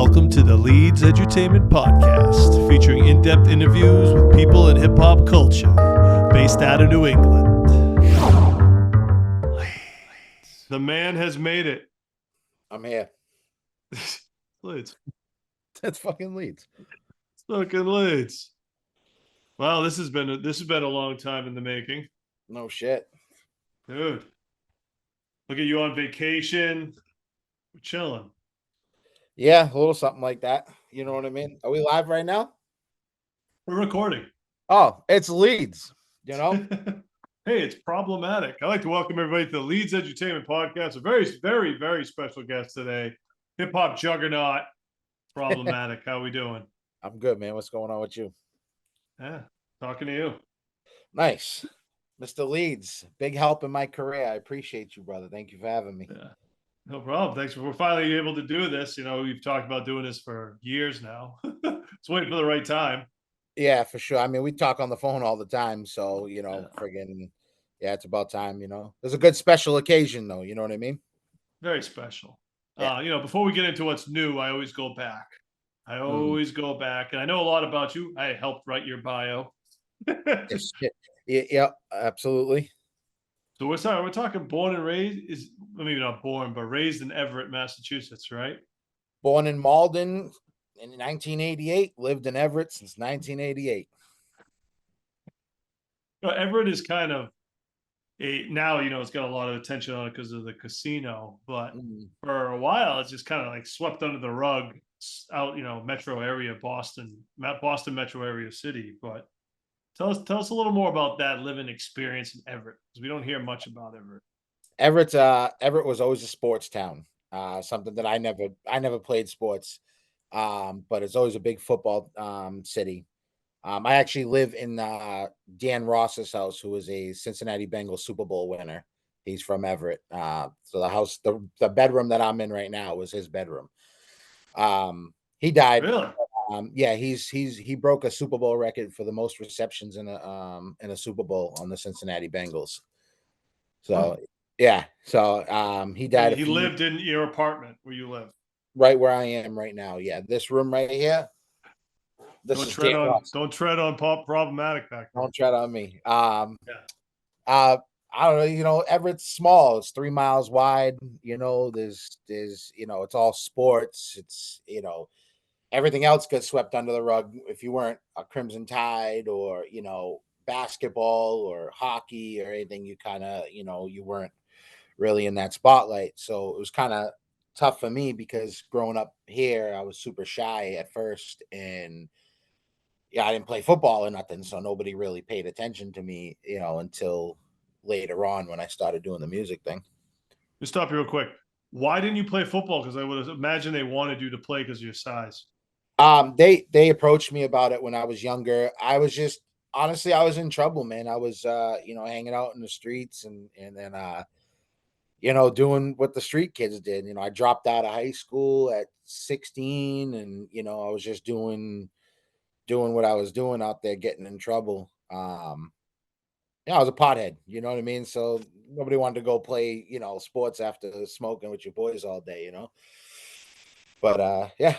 Welcome to the Leedz Edutainment Podcast, featuring in-depth interviews with people in hip-hop culture, based out of New England. The man has made it. I'm here. Leedz. That's fucking Leedz. It's fucking Leedz. Wow, this has been a long time in the making. No shit. Dude. Look at you on vacation. We're chilling. Yeah, a little something like that. You know what I mean? Are we live right now? We're recording. Oh, it's Leedz. You know? Hey, it's Problematic. I'd like to welcome everybody to the Leedz Edutainment Podcast. A very, very, very special guest today. Hip-hop juggernaut, Problematik. How we doing? I'm good, man. What's going on with you? Yeah, talking to you. Nice. Mr. Leedz, big help in my career. I appreciate you, brother. Thank you for having me. Yeah. No problem. Thanks. We're finally able to do this. You know, we've talked about doing this for years now. It's waiting for the right time. Yeah, for sure. I mean, we talk on the phone all the time. So, Yeah. friggin', yeah, it's about time, There's a good special occasion, though. You know what I mean? Very special. Yeah. Before we get into what's new, I always go back. And I know a lot about you. I helped write your bio. Yes. Yeah, absolutely. So we're talking born and raised maybe not born, but raised in Everett, Massachusetts, right? Born in Malden in 1988, lived in Everett since 1988. Everett is kind of now, it's got a lot of attention on it because of the casino, but for a while, it's just kind of like swept under the rug out, metro area, Boston metro area city. But tell us a little more about that living experience in Everett, because we don't hear much about Everett. Everett was always a sports town. Something that I never played sports, but it's always a big football city. I actually live in Dan Ross's house, who is a Cincinnati Bengals Super Bowl winner. He's from Everett. So the bedroom that I'm in right now was his bedroom. He died. Really? Yeah, he broke a Super Bowl record for the most receptions in a Super Bowl on the Cincinnati Bengals. So yeah, so he died. He lived in your apartment where you live, right where I am right now. Yeah, this room right here. Don't tread on Problematik back there. Don't tread on me. I don't know. Everett's small. It's 3 miles wide. There's it's all sports. It's everything else gets swept under the rug. If you weren't a Crimson Tide or basketball or hockey or anything, you kind of you weren't really in that spotlight. So it was kind of tough for me because growing up here, I was super shy at first, and yeah, I didn't play football or nothing, so nobody really paid attention to me, until later on when I started doing the music thing. Just stop you real quick. Why didn't you play football? Because I would imagine they wanted you to play because of your size. They approached me about it when I was younger. I was just honestly, I was in trouble, man. I was hanging out in the streets and then doing what the street kids did. I dropped out of high school at 16, and I was just doing what I was doing out there, getting in trouble. I was a pothead, you know what I mean? So nobody wanted to go play, sports after smoking with your boys all day, But yeah,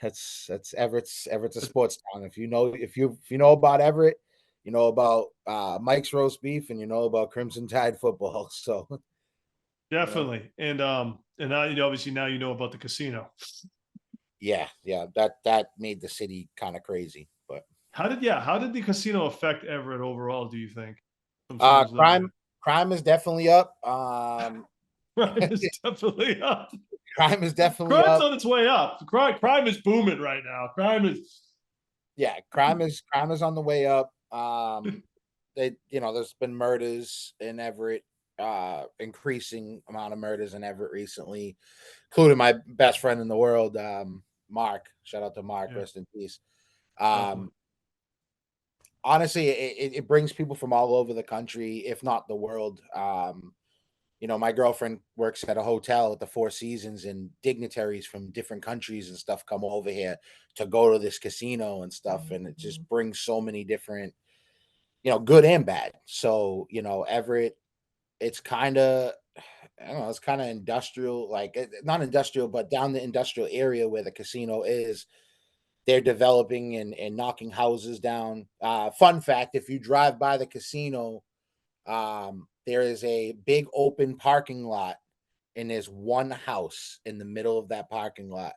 that's Everett's a sports town. If you know about Everett, you know about Mike's roast beef, and you know about Crimson Tide football. So definitely. And now obviously now you know about the casino. Yeah, that made the city kind of crazy. But how did the casino affect Everett overall, do you think? Crime is definitely up. Crime is definitely up. Crime is definitely Crime's up. on its way up. Crime is booming right now. Crime is on the way up. There's been murders in Everett, increasing amount of murders in Everett recently, including my best friend in the world, Mark. Shout out to Mark, rest in peace. Honestly, it brings people from all over the country, if not the world. My girlfriend works at a hotel at the Four Seasons, and dignitaries from different countries and stuff come over here to go to this casino and stuff. And it just brings so many different, good and bad. So, Everett, it's kind of, I don't know, it's kind of industrial, like not industrial, but down the industrial area where the casino is, they're developing and knocking houses down. Fun fact: if you drive by the casino, there is a big open parking lot, and there's one house in the middle of that parking lot.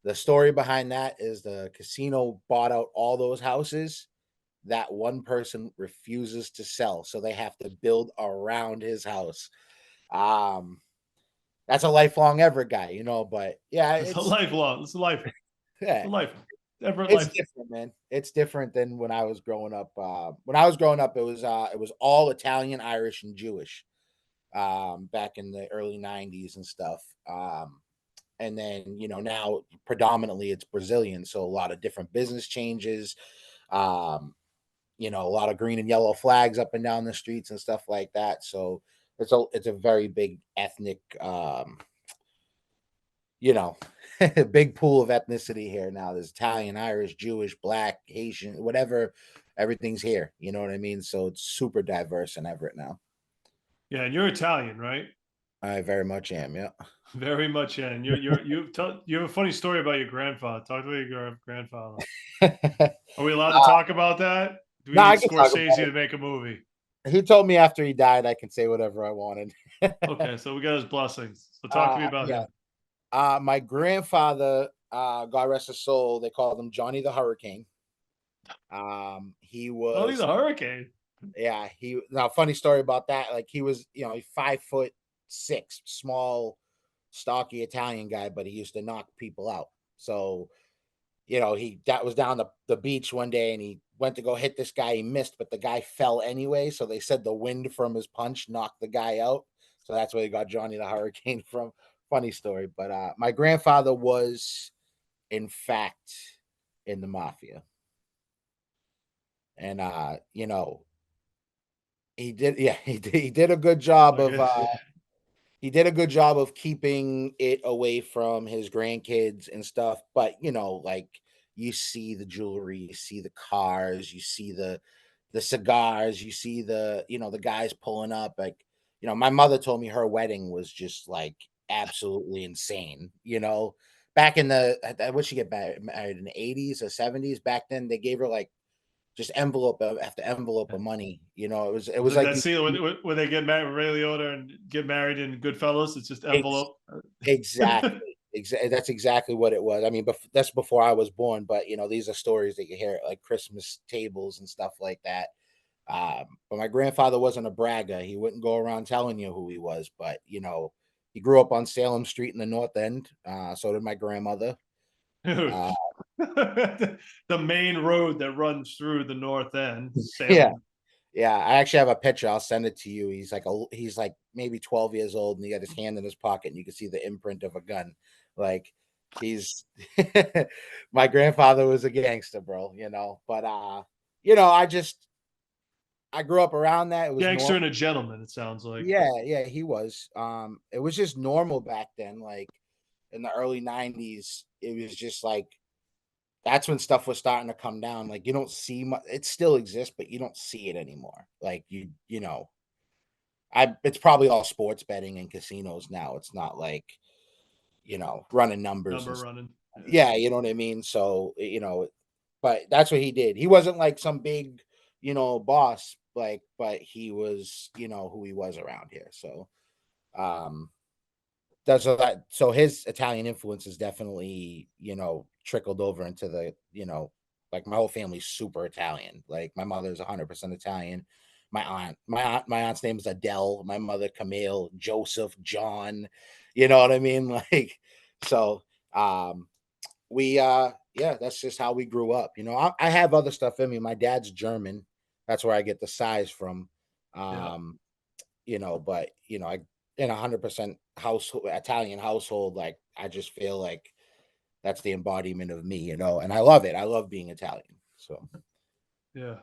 The story behind that is the casino bought out all those houses. That one person refuses to sell, so they have to build around his house. Um, that's a lifelong ever guy, But yeah, It's a lifelong. It's a life. It's yeah, a life. Ever it's life. different, man. It's different than when I was growing up. When I was growing up, it was all Italian, Irish, and Jewish. Back in the early '90s and stuff. And then now predominantly it's Brazilian, so a lot of different business changes. Um, a lot of green and yellow flags up and down the streets and stuff like that. So it's a very big ethnic, you know, big pool of ethnicity here now. There's Italian, Irish, Jewish, Black, Haitian, whatever. Everything's here. You know what I mean? So it's super diverse in Everett now. Yeah, and you're Italian, right? I very much am. Yeah. Very much. Yeah, and you have a funny story about your grandfather. Talk about your grandfather. Are we allowed to talk about that? Do we No, I need can talk Scorsese about to make a movie? it. He told me after he died, I can say whatever I wanted. Okay, so we got his blessings. So talk to me about Yeah. him. My grandfather, God rest his soul, they called him Johnny the Hurricane. He Tony was, the Hurricane. yeah, now funny story about that. Like he was, 5'6", small, stocky Italian guy, but he used to knock people out. So, he that was down the beach one day and he went to go hit this guy. He missed, but the guy fell anyway. So they said the wind from his punch knocked the guy out. So that's where he got Johnny the Hurricane from. Funny story. But my grandfather was, in fact, in the mafia. And he did, yeah, he did a good job of Okay. he did a good job of keeping it away from his grandkids and stuff. But like you see the jewelry, you see the cars, you see the cigars, you see the guys pulling up. Like, my mother told me her wedding was just like absolutely insane. Back in what she get married in the '80s or '70s. Back then, they gave her like just envelope after envelope of money. It was Like like that scene when they get married, Ray Liotta, and get married in Goodfellas. It's just ex- envelope. exactly. That's exactly what it was. I mean, that's before I was born, but these are stories that you hear at like Christmas tables and stuff like that. But my grandfather wasn't a bragger. He wouldn't go around telling you who he was, but he grew up on Salem Street in the North End. So did my grandmother. Dude. Uh, The main road that runs through the North End, yeah, Salem. yeah. I actually have a picture. I'll send it to you. He's like maybe 12 years old, and he got his hand in his pocket, and you can see the imprint of a gun. Like he's my grandfather was a gangster, bro. But I grew up around that. It was Gangster normal. and a gentleman, it sounds like. Yeah, he was. It was just normal back then. Like in the early '90s, it was just like that's when stuff was starting to come down. Like you don't see much. It still exists, but you don't see it anymore. Like it's probably all sports betting and casinos now. It's not like running numbers Number and running. Yeah. yeah, you know what I mean. So but that's what he did. He wasn't like some big boss, like, but he was who he was around here. So um so his Italian influence is definitely trickled over into the like my whole family's super Italian. Like my mother's 100% Italian. My aunt's name is Adele. My mother Camille, Joseph, John. You know what I mean? Like so. We Yeah, that's just how we grew up. I have other stuff in me. My dad's German. That's where I get the size from. Yeah. Um, but I in 100% household Italian household, like I just feel like that's the embodiment of me, and I love it. I love being Italian. So Yeah.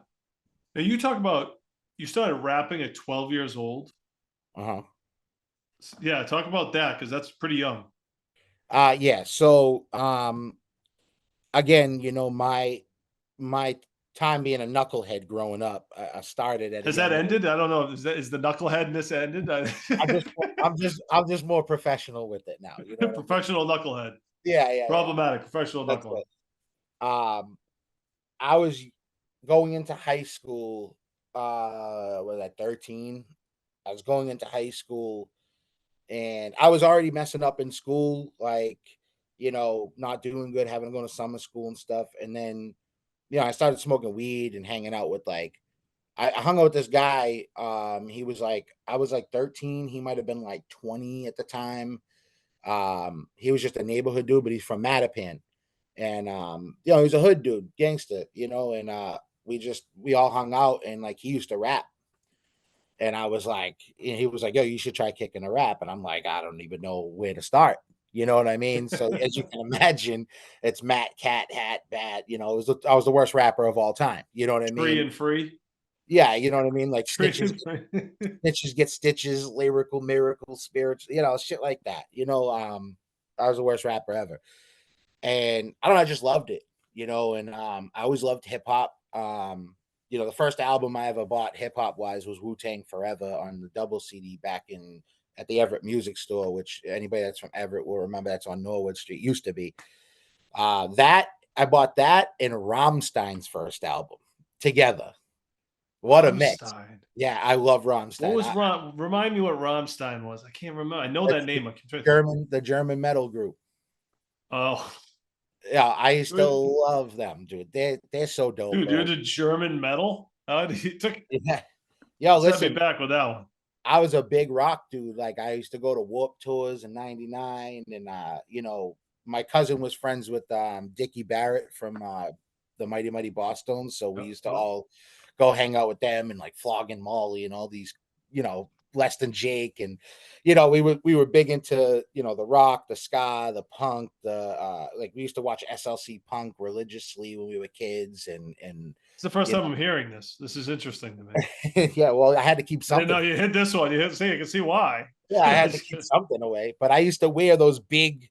Now you talk about you started rapping at 12 years old. uh-huh. Yeah, talk about that because that's pretty young. Yeah. So again, my time being a knucklehead growing up. I started at a Has that young age. ended? I don't know. Is the knuckleheadness ended? I'm just more professional with it now. You know what I mean? Professional knucklehead. Yeah, yeah, yeah. Problematic. Professional That's knucklehead. it. Um, I was going into high school. Was I 13? I was going into high school, and I was already messing up in school, like not doing good, having to go to summer school and stuff. And then I started smoking weed and hanging out with I hung out with this guy. He was like, I was like 13. He might have been like 20 at the time. He was just a neighborhood dude, but he's from Mattapan. And he's a hood dude, gangster, and we all hung out, and like he used to rap. And I was like, he was like, yo, you should try kicking a rap. And I'm like, I don't even know where to start. You know what I mean? So as you can imagine, it's Matt, Cat, Hat, Bat. I was the worst rapper of all time. You know what I Tree mean? and free. Yeah, you know what I mean? Like Tree and free. snitches get stitches, lyrical, miracle, spirits, shit like that. I was the worst rapper ever. And I don't know, I just loved it, and I always loved hip hop. The first album I ever bought hip hop wise was Wu Tang Forever on the double CD back in at the Everett Music Store, which anybody that's from Everett will remember. That's on Norwood Street, used to be. That I bought that and Rammstein's first album together. What a mix! Rammstein. Yeah, I love What Rammstein. was Ram? Remind me what Rammstein was. I can't remember. I know that It's the name. I can try to. German metal group. Oh, Yeah, I used to love them, dude. They're so dope, dude, you're bro. the German metal. He took Yeah. Yo, set me listen, back with that one. I was a big rock dude. Like I used to go to Warp Tours in '99, and my cousin was friends with Dickie Barrett from the Mighty Mighty Bosstones, so we used to Yep. all go hang out with them and like Flogging Molly and all these, less than Jake, and we were big into the rock, the ska, the punk, the like we used to watch SLC Punk religiously when we were kids, and It's the first you time I'm hearing this. This is interesting to me. yeah, well, I had to keep I didn't know something. you hit this one. You hit see. I can see why. Yeah, I had to keep something away. But I used to wear those big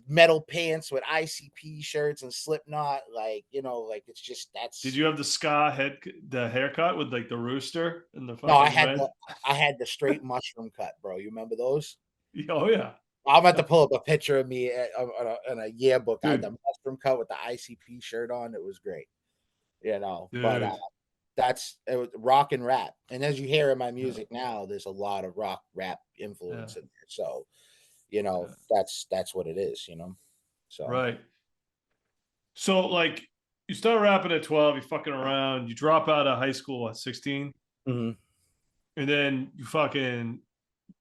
metal pants with ICP shirts and Slipknot, like it's just Did that's you have the ska the haircut with like the rooster and the no, fucking red? I had the straight mushroom cut, bro. You remember those? Oh yeah, I'm about to pull up a picture of me on a yearbook. I had the dude, mushroom cut with the ICP shirt on. It was great, But dude. that's it was rock and rap, and as you hear in my Yeah, music now, there's a lot of rock rap yeah, influence in there. So yeah. that's what it is. So Right. So like, you start rapping at 12. You fucking around. You drop out of high school at 16, mhm. and then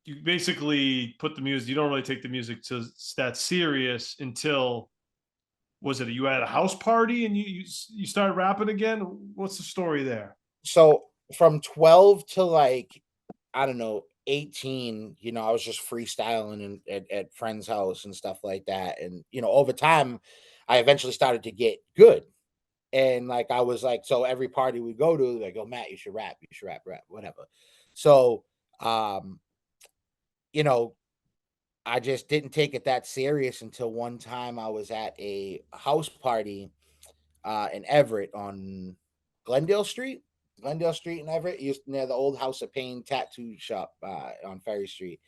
you basically put the music. You don't really take the music to that serious until was it you had a house party and you started rapping again? What's the story there? So from 12 to like, I don't know, 18, I was just freestyling at friends' house and stuff like that. And, over time, I eventually started to get good. And like, I was like, so every party we go to, they go, Matt, you should rap, whatever. So, um, you know, I just didn't take it that serious until one time I was at a house party in Everett on Glendale Street. Glendale Street in Everett, used near the old House of Pain tattoo shop on Ferry Street.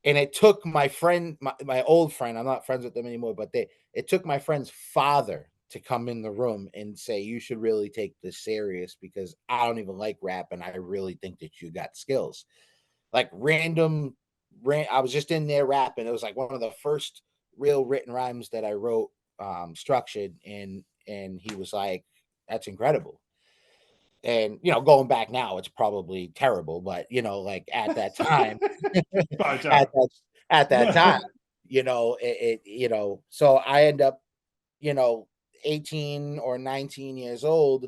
And it took my friend, my old friend, I'm not friends with them anymore, but it took my friend's father to come in the room and say, you should really take this serious because I don't even like rap and I really think that you got skills. Like I was just in there rapping. It was like one of the first real written rhymes that I wrote, structured, and he was like, "That's incredible." And going back now, it's probably terrible, but like at that time, Probably at terrible. that time, so I end up, you know, 18 or 19 years old,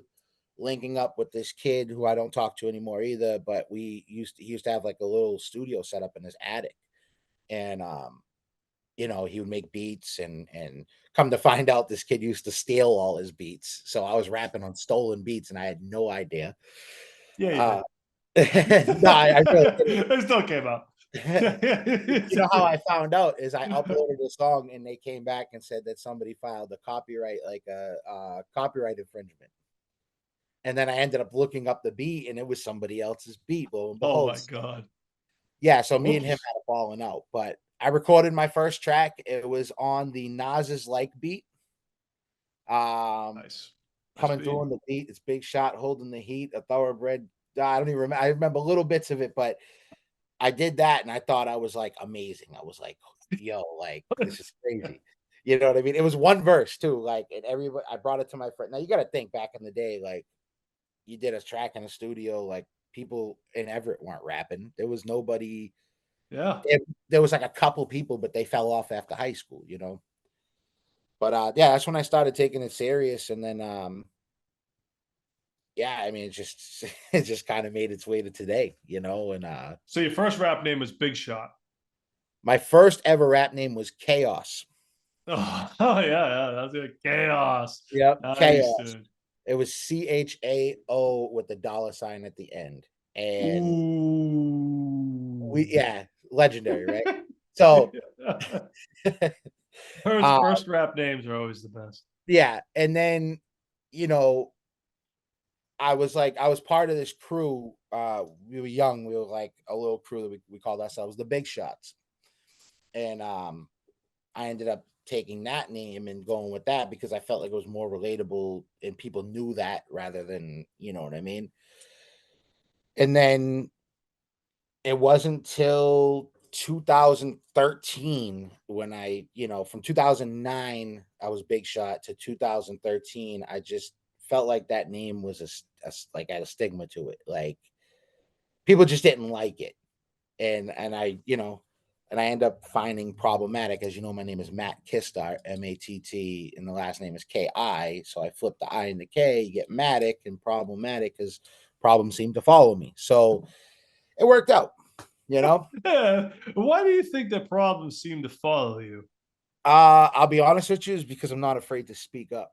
linking up with this kid who I don't talk to anymore either. But he used to have like a little studio set up in his attic, and he would make beats, and come to find out, this kid used to steal all his beats. So I was rapping on stolen beats, and I had no idea. Yeah, you Uh, did. no, I really didn't. It still came out. You know how I found out is I uploaded a song and they came back and said that somebody filed a copyright, like a copyright infringement. And then I ended up looking up the beat and it was somebody else's beat. Lo and Oh behold. my God. Yeah, so me and him Whoops. had a falling out. But I recorded my first track. It was on the Nas's like beat. Um, Nice. Nice Coming through beat. on the beat. It's Big Shot holding the heat, a thoroughbred. I don't even remember. I remember little bits of it, but I did that and I thought I was like amazing. I was like, yo, like this is crazy. You know what I mean? It was one verse too. Like, and everybody, I brought it to my friend. Now you got to think back in the day, like you did a track in a studio, like people in Everett weren't rapping. There was nobody. Yeah. There was like a couple people, but they fell off after high school, you know. But yeah, that's when I started taking it serious, and then yeah, I mean, it just it just kind of made its way to today, you know. And So your first rap name was Big Shot. my first ever rap name was Chaos. Oh, yeah, yeah. That's good. Chaos. Yep, Nice, Chaos. dude. It was CHAO with the dollar sign at the end. And Ooh. yeah, legendary, right? So First, uh first rap names are always the best. yeah, and then you know, I was part of this crew. We were young, we were like a little crew that we called ourselves the Big Shots. And I ended up taking that name and going with that because I felt like it was more relatable and people knew that rather than, you know what I mean? And then it wasn't till 2013 when I, you know, from 2009, I was Big Shot to 2013. I just felt like that name was like had a stigma to it. Like people just didn't like it. And I, you know, and I end up finding Problematic. As you know, my name is Matt Kistar, Matt, and the last name is Ki. So I flip the I and the K, you get Matic and Problematic because problems seem to follow me. So it worked out, you know. Yeah. Why do you think that problems seem to follow you? I'll be honest with you, is because I'm not afraid to speak up.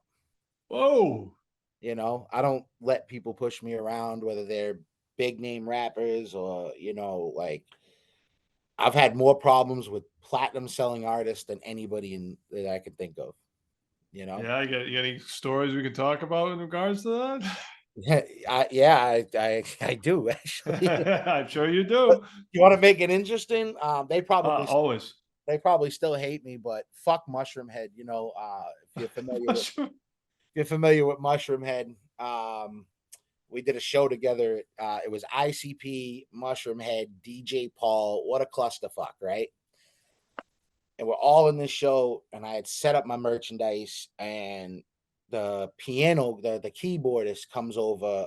Whoa. You know, I don't let people push me around, whether they're big name rappers or, you know, like I've had more problems with platinum selling artists than anybody that I can think of, you know? Yeah, you got any stories we can talk about in regards to that? I do actually. I'm sure you do. You want to make it interesting? Always. They probably still hate me, but fuck Mushroom Head. You know, if you're familiar with Mushroom Head, we did a show together. It was ICP, Mushroom Head, DJ Paul. What a clusterfuck, right? And we're all in this show, and I had set up my merchandise, and the piano, the keyboardist comes over.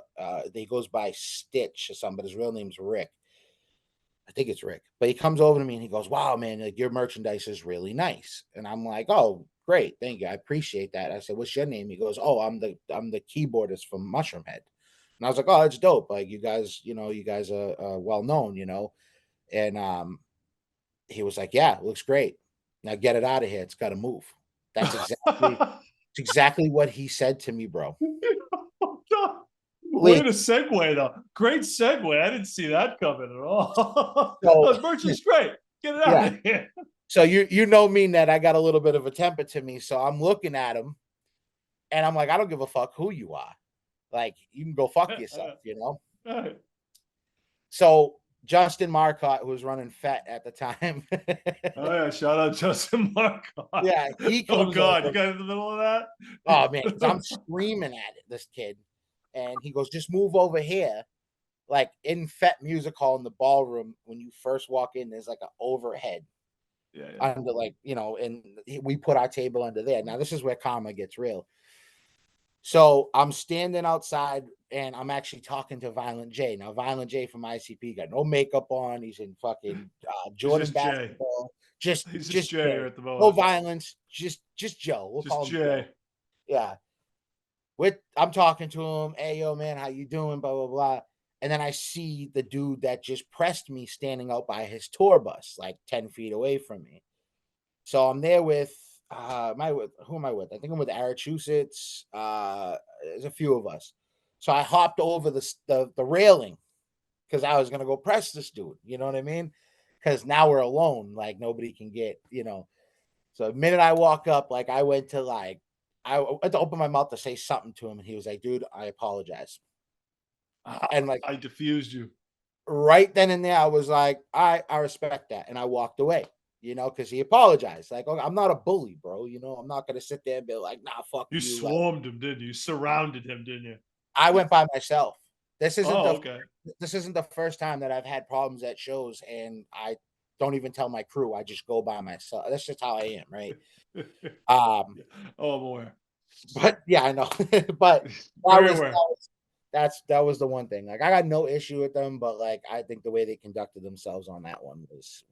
He goes by Stitch or something, but his real name's Rick. I think it's Rick, but he comes over to me and he goes, "Wow, man, like your merchandise is really nice." And I'm like, "Oh, great, thank you, I appreciate that." I said, "What's your name?" He goes, "Oh, I'm the keyboardist from Mushroom Head." And I was like, "Oh, it's dope. Like you guys, you know, you guys are well known, you know." And he was like, "Yeah, it looks great. Now get it out of here. It's got to move." That's it's exactly what he said to me, bro. Way Lee, to segue, though. Great segue. I didn't see that coming at all. so The merch is great. Get it out yeah, of here. so you know me that I got a little bit of a temper to me, so I'm looking at him and I'm like, I don't give a fuck who you are. Like, you can go fuck yourself, you know? So Justin Marcotte, who was running FET at the time, Oh yeah, shout out Justin Marcon. yeah, he Oh comes God, you over. got in the middle of that? Oh man, because I'm screaming at it, this kid. And he goes, just move over here. Like in FET Music Hall in the ballroom, when you first walk in, there's like an overhead Yeah, yeah. under, like, you know, and we put our table under there. Now, this is where karma gets real. So I'm standing outside and I'm actually talking to Violent J. Now, Violent J from ICP got no makeup on. He's in fucking He's Jordan just Jay. basketball. He's just Just Jay Jay. at the No moment. violence. Just Joe. We'll Just call him Joe. Jay. Yeah. I'm talking to him. Hey, yo, man, how you doing? Blah, blah, blah. And then I see the dude that just pressed me standing out by his tour bus, like 10 feet away from me. So I'm there with who am I with? I think I'm with Arachusetts. There's a few of us. So I hopped over the railing because I was gonna go press this dude. You know what I mean? because now we're alone. Like nobody can get, So the minute I walk up, like I went to like I went to open my mouth to say something to him, and he was like, "Dude, I apologize." And like I diffused you. right then and there, I was like, I respect that, and I walked away. Because he apologized. Like, okay, I'm not a bully, bro. I'm not gonna sit there and be like, nah, fuck You you. Like, swarmed him, didn't you? You surrounded him, didn't you? I went by myself. This isn't Oh, the okay. this isn't the first time that I've had problems at shows, and I don't even tell my crew. I just go by myself. That's just how I am, right? Um, Yeah. Oh, I'm aware. but yeah, I know. But that Very was that aware. was that was the one thing. Like I got no issue with them, but like I think the way they conducted themselves on that one was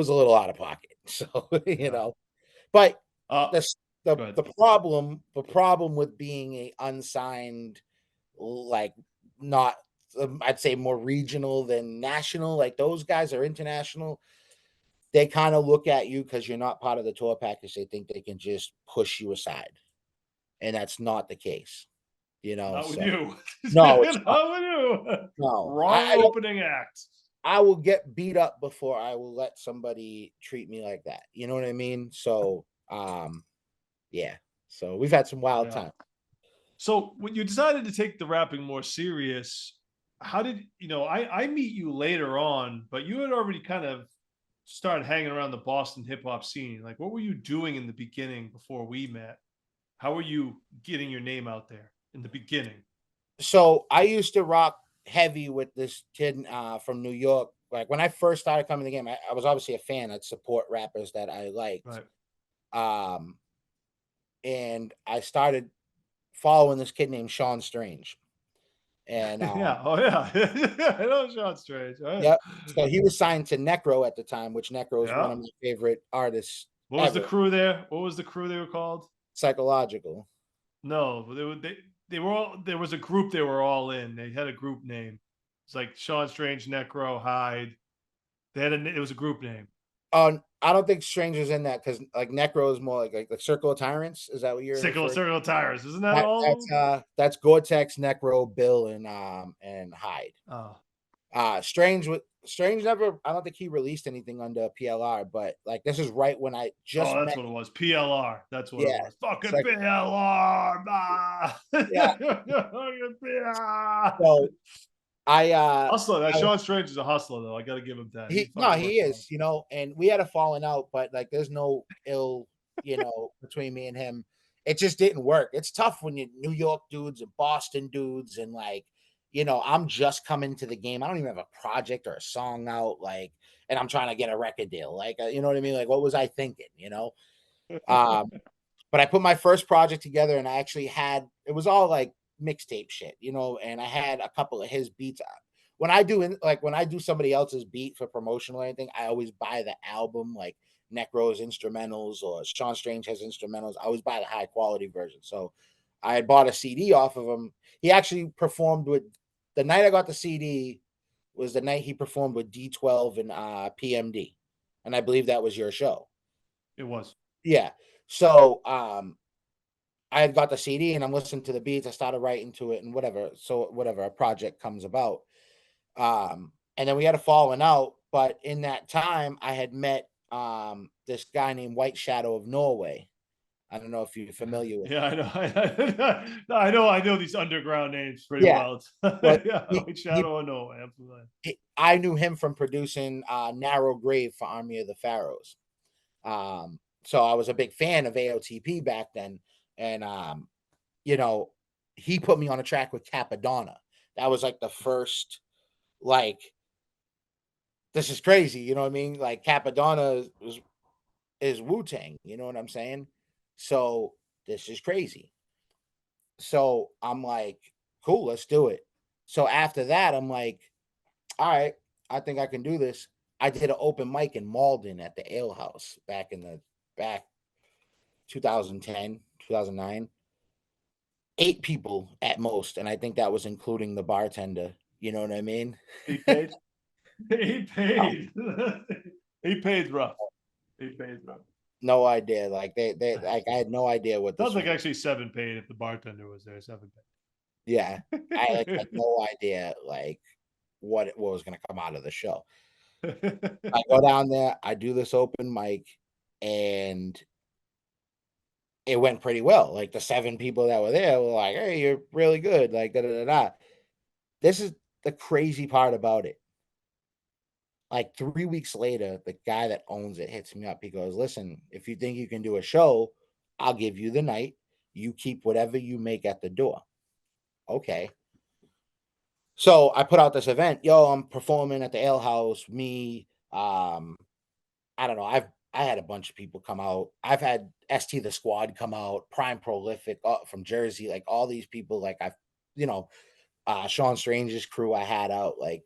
a little out of pocket. So, Yeah. but Uh, the the go ahead. the problem with being a unsigned, like not I'd say more regional than national, like those guys are international. They kind of look at you because you're not part of the tour package. They think they can just push you aside, and that's not the case. Not with So you. no, it's not. Not with you. No, Wrong I don't. opening act. I will get beat up before I will let somebody treat me like that. You know what I mean? So, yeah. So we've had some wild Yeah. times. So when you decided to take the rapping more serious, how did I meet you later on, but you had already kind of started hanging around the Boston hip hop scene. Like, what were you doing in the beginning before we met? How were you getting your name out there in the beginning? So I used to rock heavy with this kid from New York. Like when I first started coming to the game, I was obviously a fan. I'd support rappers that I liked. Right. Um, and I started following this kid named Sean Strange. And Yeah. Oh, yeah. I know Sean Strange. Oh, yep. yeah. So he was signed to Necro at the time, which Necro is one Yeah. of my favorite artists What was the ever. crew there? What was the crew they were called? Psychological. No, they were all there was a group they were all in. They had a group name. It's like Sean Strange, Necro, Hyde. It was a group name. I don't think Stranger's in that because like Necro is more like Circle of Tyrants. Is that what you're referring? Circle of Tires. Isn't that That all of that's them? that's Gore-Tex, Necro, Bill, and Hyde. Oh, Strange never. I don't think he released anything under PLR, but like this is right when I just that's met. what it was. PLR. That's what it Yeah, was. it's Fucking like PLR. Ah. yeah. Fucking PLR. So I Hustler. That I Sean Strange is a hustler, though. I got to give him that. He he no, fucking he works hard. is, and we had a falling out, but like there's no ill, between me and him. It just didn't work. It's tough when you're New York dudes and Boston dudes, and like, I'm just coming to the game. I don't even have a project or a song out, like, and I'm trying to get a record deal. Like, you know what I mean? Like, what was I thinking? Um, but I put my first project together, and I actually had it was all like mixtape shit, and I had a couple of his beats. When I do somebody else's beat for promotional or anything, I always buy the album, like Necro's instrumentals or Sean Strange has instrumentals. I always buy the high quality version. So I had bought a CD off of him. He actually performed with the night I got the CD was the night he performed with D12 and PMD, and I believe that was your show. It was. Yeah. So I had got the CD and I'm listening to the beats. I started writing to it and whatever. So whatever a project comes about. And then we had a falling out, but in that time I had met this guy named White Shadow of Norway. I don't know if you're familiar with Yeah, him. I know. I know. I know these underground names pretty Yeah. well. Well, Yeah, he, like he, Shadow. No, absolutely. I knew him from producing Narrow Grave for Army of the Pharaohs. So I was a big fan of AOTP back then. And you know, he put me on a track with Capadonna. That was like the first, like, this is crazy. You know what I mean? Like Capadonna is Wu Tang. You know what I'm saying? So this is crazy. So I'm like, cool, let's do it. So after that, I'm like, all right, I think I can do this. I did an open mic in Malden at the Ale House back 2010, 2009. 8 people at most, and I think that was including the bartender. You know what I mean? He paid. He paid. He paid rough. He paid rough. No idea. Like they like I had no idea what Sounds this like was. actually seven paid if the bartender was there. Seven Yeah, I like had paid. no idea like what was going to come out of the show. I go down there, I do this open mic, and it went pretty well. Like the 7 people that were there were like, "Hey, you're really good." Like da da da da. This is the crazy part about it. Like 3 weeks later, the guy that owns it hits me up. He goes, "Listen, if you think you can do a show, I'll give you the night. You keep whatever you make at the door." Okay. So I put out this event. Yo, I'm performing at the Ale House. Me, I don't know. I had a bunch of people come out. I've had ST the Squad come out, Prime Prolific from Jersey, like all these people. Like I've, you know, Sean Strange's crew I had out. Like,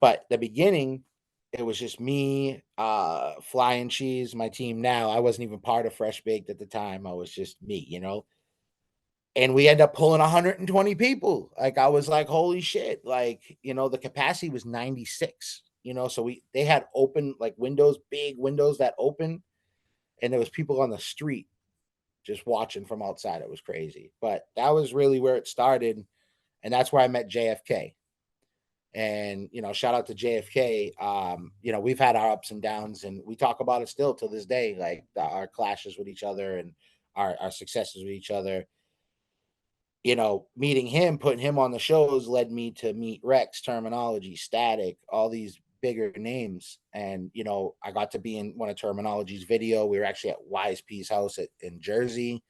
but the beginning, it was just me, Flying Cheese, my team. Now I wasn't even part of Fresh Baked at the time. I was just me, and we end up pulling 120 people. Like I was like, holy shit! Like the capacity was 96. So they had open like windows, big windows that open, and there was people on the street just watching from outside. It was crazy, but that was really where it started, and that's where I met JFK. And shout out to JFK. We've had our ups and downs, and we talk about it still to this day, like our clashes with each other and our successes with each other. Meeting him, putting him on the shows led me to meet Rex, Terminology, Static, all these bigger names. And, I got to be in one of Terminology's video. We were actually at Wise P's house in Jersey.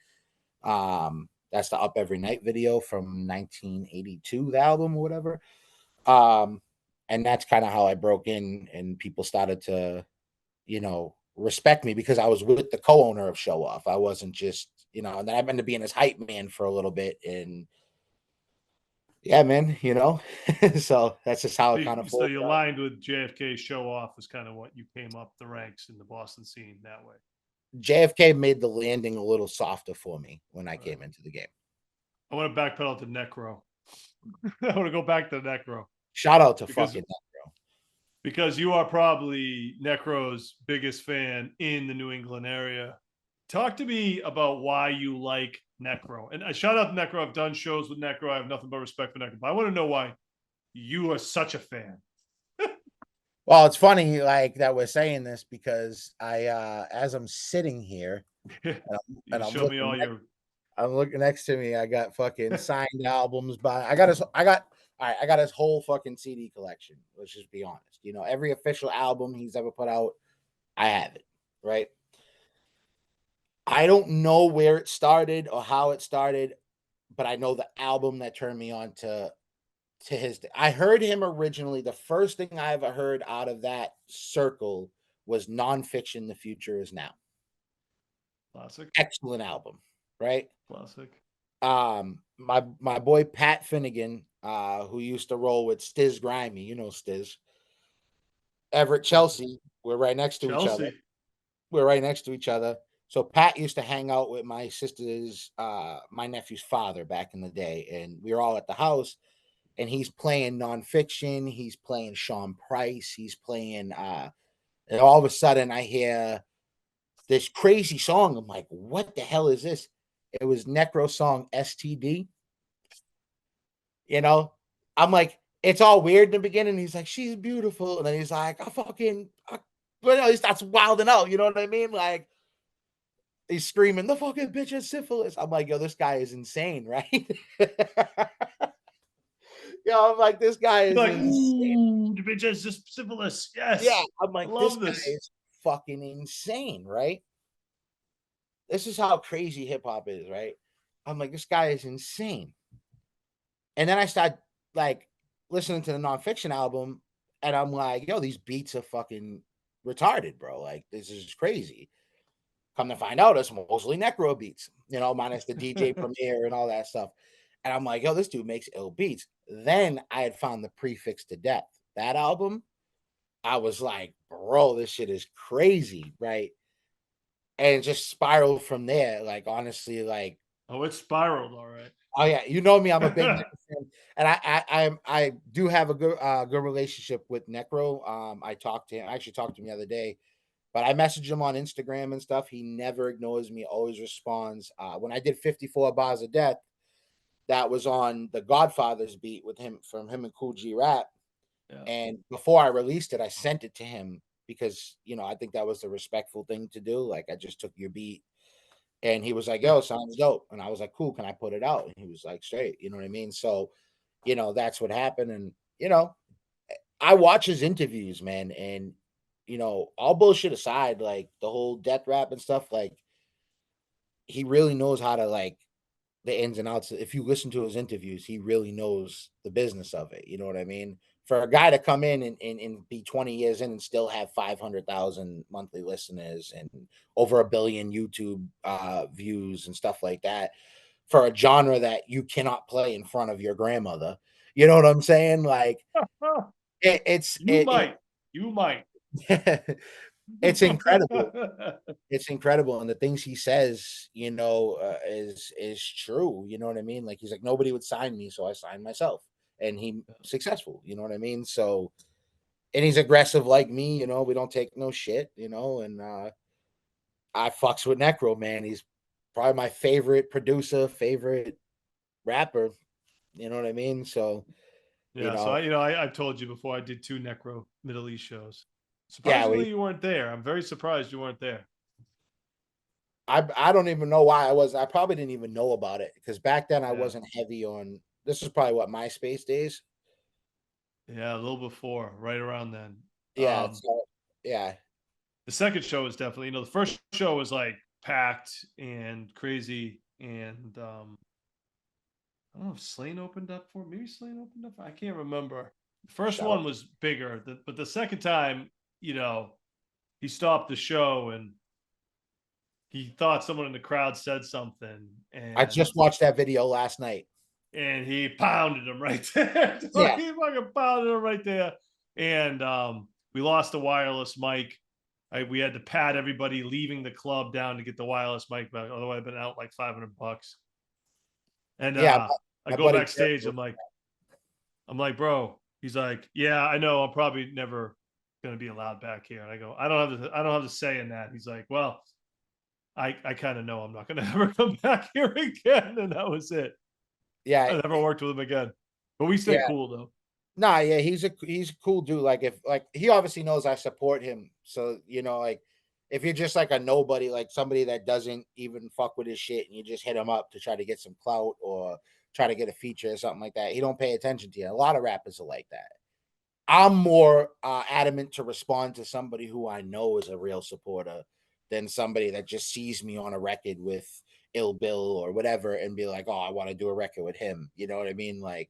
That's the Up Every Night video from 1982, the album or whatever. And that's kind of how I broke in and people started to, respect me because I was with the co-owner of Show Off. I wasn't just, and then I've been to being his hype man for a little bit. And yeah, man, so that's just how So it kind of so formed you out. aligned with JFK Show Off was kind of what you came up the ranks in the Boston scene that way. JFK made the landing a little softer for me when I All right. came into the game. I want to backpedal to Necro. I want to go back to Necro Shout out to because fucking Necro. you are probably Necro's biggest fan in the New England area. Talk to me about why you like Necro. And I shout out to Necro. I've done shows with Necro. I have nothing but respect for Necro. But I want to know why you are such a fan. Well, it's funny like that we're saying this because I as I'm sitting here and You I'm show me looking all your. I'm looking next to me. I got fucking signed albums by. I got his whole fucking CD collection. Let's just be honest. Every official album he's ever put out, I have it. Right. I don't know where it started or how it started, but I know the album that turned me on to his. I heard him originally. The first thing I ever heard out of that circle was Nonfiction. The Future Is Now. Classic. Excellent album. Right. Classic. My boy Pat Finnegan, who used to roll with Stiz Grimy, Stiz, Everett Chelsea, we're right next to each other. Chelsea. We're right next to each other. So Pat used to hang out with my sister's, my nephew's father back in the day, and we were all at the house. And he's playing Nonfiction. He's playing Sean Price. He's playing, and all of a sudden I hear this crazy song. I'm like, what the hell is this? It was Necro song STD. You know, I'm like, it's all weird in the beginning. He's like, she's beautiful. And then he's like, he starts wilding out. You know what I mean? Like, he's screaming, the fucking bitch has syphilis. I'm like, yo, this guy is insane, right? I'm like, this guy You're is like, insane. ooh, the bitch has just syphilis. Yeah. Yes. I'm I like, this love guy this. is fucking insane, right? This is how crazy hip hop is, right? I'm like, this guy is insane. And then I start like listening to the Nonfiction album, and I'm like, yo, these beats are fucking retarded, bro. Like, this is crazy. Come to find out, it's mostly Necro beats, minus the DJ Premier and all that stuff. And I'm like, yo, this dude makes ill beats. Then I had found the Prefix to Death. That album, I was like, bro, this shit is crazy, right? And it just spiraled from there. Like, honestly, like, Oh, it spiraled. All right. oh yeah, me. I'm a big Necro fan, and I do have a good relationship with Necro. I talked to him. I actually talked to him the other day, but I messaged him on Instagram and stuff. He never ignores me. Always responds. When I did 54 Bars of Death, that was on the Godfather's beat with him from him and Cool G Rap. Yeah. And before I released it, I sent it to him because, I think that was the respectful thing to do. Like, I just took your beat, and he was like, Yeah. "Yo, sounds dope." And I was like, "Cool, can I put it out?" And he was like, "Straight." You know what I mean? So, that's what happened. And, I watch his interviews, man, and, all bullshit aside, like the whole death rap and stuff, like he really knows how to, like, the ins and outs. If you listen to his interviews, he really knows the business of it. You know what I mean? For a guy to come in and be 20 years in and still have 500,000 monthly listeners and over a billion YouTube views and stuff like that, for a genre that you cannot play in front of your grandmother. You know what I'm saying? Like, it, it's You it, it might. You might. it's incredible. It's incredible, and the things he says, is true. You know what I mean? Like, he's like, nobody would sign me, so I signed myself, and he successful. You know what I mean? So, and he's aggressive like me. We don't take no shit. And I fucks with Necro, man. He's probably my favorite producer, favorite rapper. You know what I mean? So, you Yeah. So know, I've told you before. I did 2 Necro Middle East shows. yeah, Surprisingly, you weren't there. I'm very surprised you weren't there. I don't even know why I was. I probably didn't even know about it because back then I Yeah. wasn't heavy on. This is probably what MySpace days. Yeah. A little before, right around then. Yeah, so yeah, The second show was definitely, the first show was like packed and crazy, and I don't know if Slane opened up for maybe Slane opened up. I can't remember. The first shout out. one was bigger, but the second time, he stopped the show and he thought someone in the crowd said something, I and just watched that video last night. he pounded him right there. He Yeah, fucking pounded him right there, and we lost the wireless mic. We had to pat everybody leaving the club down to get the wireless mic back. Otherwise, I've been out like $500. And yeah, I my go buddy backstage. Jerry. I'm like, bro. He's like, yeah, I know. I'm probably never gonna be allowed back here. And I go, I don't have to say in that. He's like, well, I kind of know I'm not gonna ever come back here again. And that was it. Yeah, I never worked with him again. But we stay yeah. cool though. Nah, yeah, he's a cool dude. Like, if like he obviously knows I support him, so like if you're just like a nobody, like somebody that doesn't even fuck with his shit, and you just hit him up to try to get some clout or try to get a feature or something like that, he don't pay attention to you. A lot of rappers are like that. I'm more adamant to respond to somebody who I know is a real supporter than somebody that just sees me on a record with Ill Bill or whatever and be like, "Oh, I want to do a record with him." You know what I mean? Like,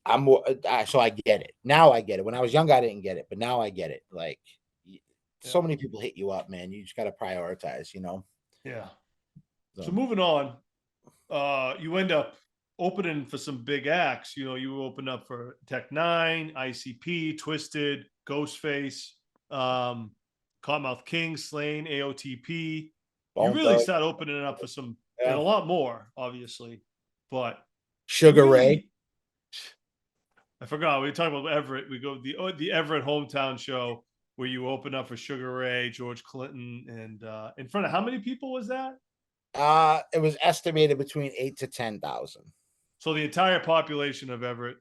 I'm more, so I get it now. I get it. When I was young, I didn't get it, but now I get it. Like, so Yeah. many people hit you up, man. You just got to prioritize. Yeah. So So moving on, you end up opening for some big acts. You open up for Tech Nine, ICP, Twisted, Ghostface, um, Cottonmouth King, Slane, AOTP. You Bone really Thug, start opening it up for some, and yeah, a lot more, obviously. But you Sugar Ray. really, I forgot. We talked about Everett. We go the Everett hometown show where you open up for Sugar Ray, George Clinton, and in front of how many people was that? It was estimated between 8 to 10,000. So the entire population of Everett.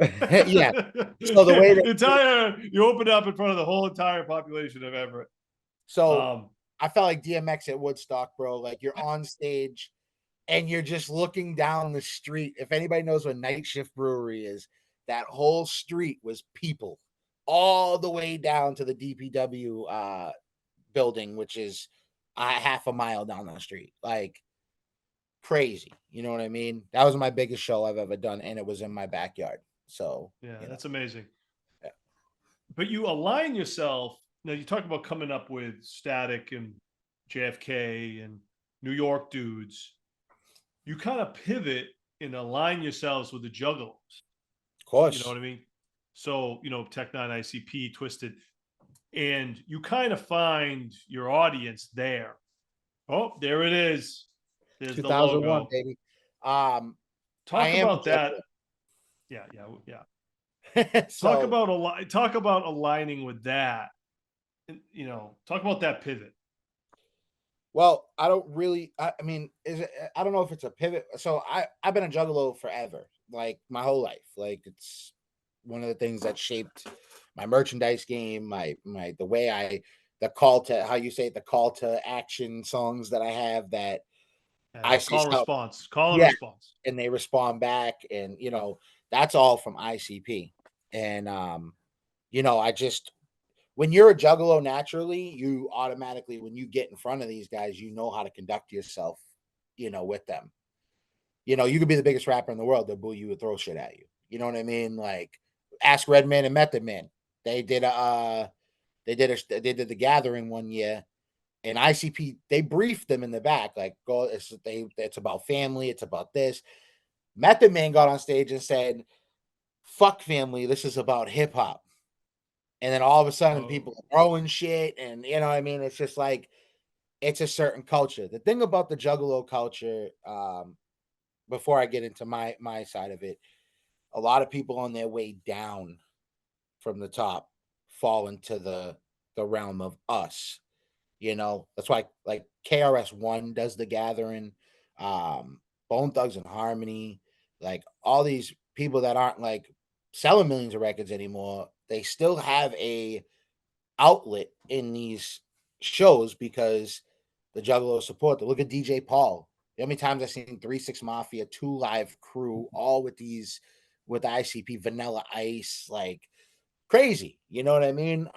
Yeah. So the way that You open up in front of the whole entire population of Everett. so Um, I felt like DMX at Woodstock, bro. Like, you're on stage and you're just looking down the street. If anybody knows what Night Shift Brewery is, that whole street was people all the way down to the DPW building, which is half a mile down the street. Like, crazy. You know what I mean? That was my biggest show I've ever done, and it was in my backyard. So, yeah, that's yeah. amazing. But you align yourself. Now you talk about coming up with Static and JFK and New York dudes. You kind of pivot and align yourselves with the Juggalos. Of You know course. what I mean? So, Tech Nine, ICP, Twisted, and you kind of find your audience there. Oh, there it is. There's the 2001, logo. baby. Um, I Talk am a about that. juggler. Yeah, yeah, yeah. So, Talk about aligning with that. Talk about that pivot. well, I don't really. I mean, is it? I don't know if it's a pivot. So I've been a juggalo forever, like my whole life. Like, it's. one of the things that shaped my merchandise game, the way the call to, how you say it, the call to action songs that I have that I see Call and stuff, response. Call and yeah, response. and they respond back, and that's all from ICP. And I just, when you're a juggalo naturally, you automatically, when you get in front of these guys, you know how to conduct yourself, with them. You could be the biggest rapper in the world, they'll boo you and throw shit at you. You know what I mean? Like, ask Redman and Method Man. They did they did the gathering one year, and ICP, they briefed them in the back, like, go, it's about family, it's about this. Method Man got on stage and said, fuck family, this is about hip hop. And then all of a sudden Oh, people are throwing shit, and what I mean? It's just like, it's a certain culture. The thing about the juggalo culture, before I get into my side of it, a lot of people on their way down from the top fall into the realm of us. That's why, like, KRS-One does the gathering, um, Bone Thugs and Harmony, like all these people that aren't like selling millions of records anymore, they still have a outlet in these shows because the Juggalo support them. Look at DJ Paul. How many times I've seen 3 6 Mafia, 2 Live Crew, all with ICP, Vanilla Ice, like crazy. You know what I mean?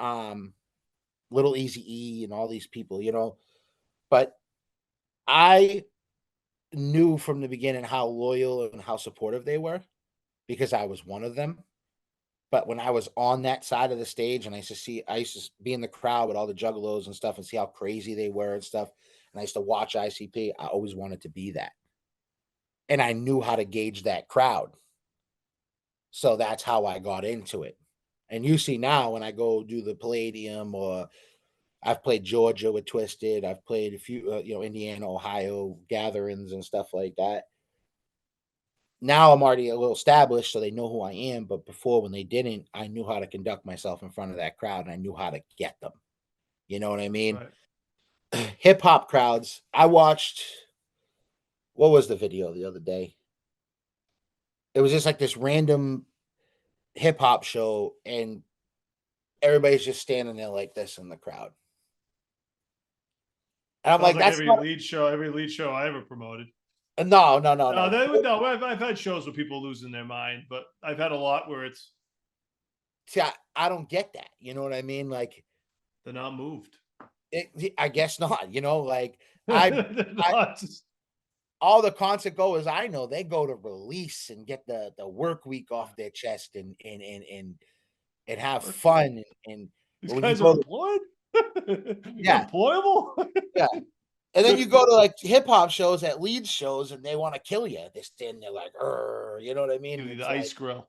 Little Easy E and all these people, But I knew from the beginning how loyal and how supportive they were because I was one of them. But when I was on that side of the stage and I used to be in the crowd with all the juggalos and stuff and see how crazy they were and stuff. And I used to watch ICP. I always wanted to be that. And I knew how to gauge that crowd. So that's how I got into it. And you see now when I go do the Palladium, or I've played Georgia with Twisted, I've played a few, Indiana, Ohio gatherings and stuff like that. Now I'm already a little established, so they know who I am. But before, when they didn't, I knew how to conduct myself in front of that crowd, and I knew how to get them. You know what I mean? right. Hip hop crowds. I watched, what was the video the other day? It was just like this random hip hop show, and everybody's just standing there like this in the crowd. And I'm Sounds like, like that's not, every lead show I ever promoted. no, no, no, No, no. no. I've had shows where people losing their mind, but I've had a lot where it's See, I don't get that. You know what I mean? Like, they're not moved. I guess not. Like, They're I not just, all the concert goers I know, they go to release and get the work week off their chest, and have work. fun. And These but when you guys are go to, employed. yeah, Employable. yeah. And then you go to like hip hop shows, at Leeds shows, and they want to kill you. They stand there like, you know what I mean? Give And you the it's like, ice grill.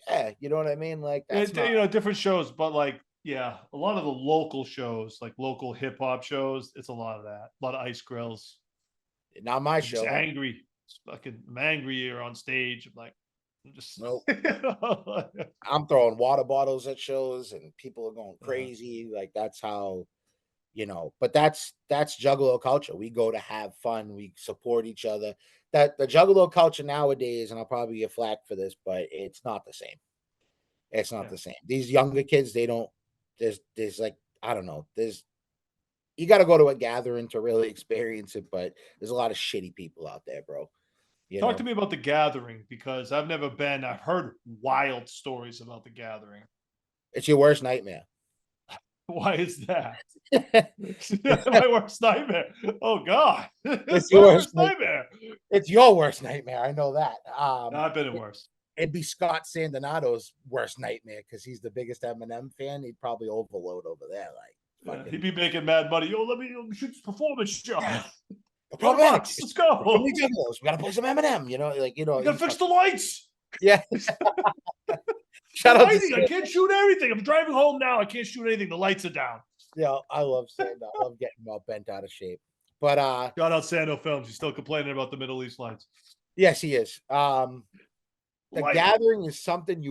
yeah, you know what I mean? Like, that's It, not, different shows, but like, yeah, a lot of the local shows, like local hip hop shows, it's a lot of that. A lot of ice grills. not my I'm just show. angry. I'm angry here on stage. I'm just. Nope. Uh-huh. I'm throwing water bottles at shows, and people are going crazy. Like, that's how, but that's juggalo culture. We go to have fun, we support each other. That the juggalo culture nowadays, and I'll probably get flack for this, but it's not the same. It's not Yeah. the same. These younger kids, they don't, there's like, I don't know, you got to go to a gathering to really experience it, but there's a lot of shitty people out there, bro. you Talk to know me about the gathering because I've never been. I've heard wild stories about the gathering. it's your worst nightmare. Why is that? It's my worst nightmare. Oh God, it's It's my your worst worst nightmare. nightmare. It's your worst nightmare, I know that. No, I've been in worse. It'd be Scott Sandonato's worst nightmare because he's the biggest Eminem fan. He'd probably overload over there, like He'd fucking. be making mad money. Yo, let me shoot this performance show. Problematic. $100. Let's From the go. Juggalos. We gotta play some Eminem. You gotta He's fix fucking, the lights. yeah. The Shout out to lighting. I Sand. can't shoot everything. I'm driving home now. I can't shoot anything. The lights are down. Yeah, I love Sand. I love getting him all bent out of shape. But Shout out Sando Films. He's still complaining about the Middle East lights. yes, he is. The Lighting. gathering is something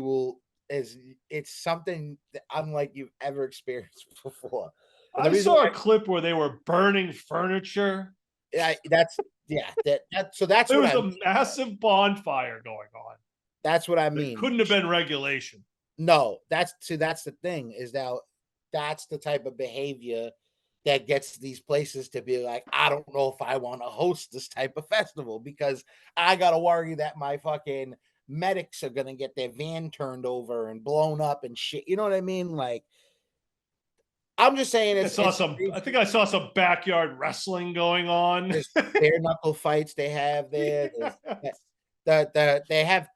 it's something that unlike you've ever experienced before. And the I reason saw why, a clip where they were burning furniture. that's, yeah, so that's There what was I a mean. massive bonfire going on. That's what I It mean. couldn't have been regulation. No, that's the thing is that that's the type of behavior that gets these places to be like, I don't know if I want to host this type of festival because I got to worry that my fucking medics are going to get their van turned over and blown up and shit. You know what I mean? Like, I'm just saying it's I think crazy. I saw some backyard wrestling going on. There's bare knuckle fights they have there. There's they have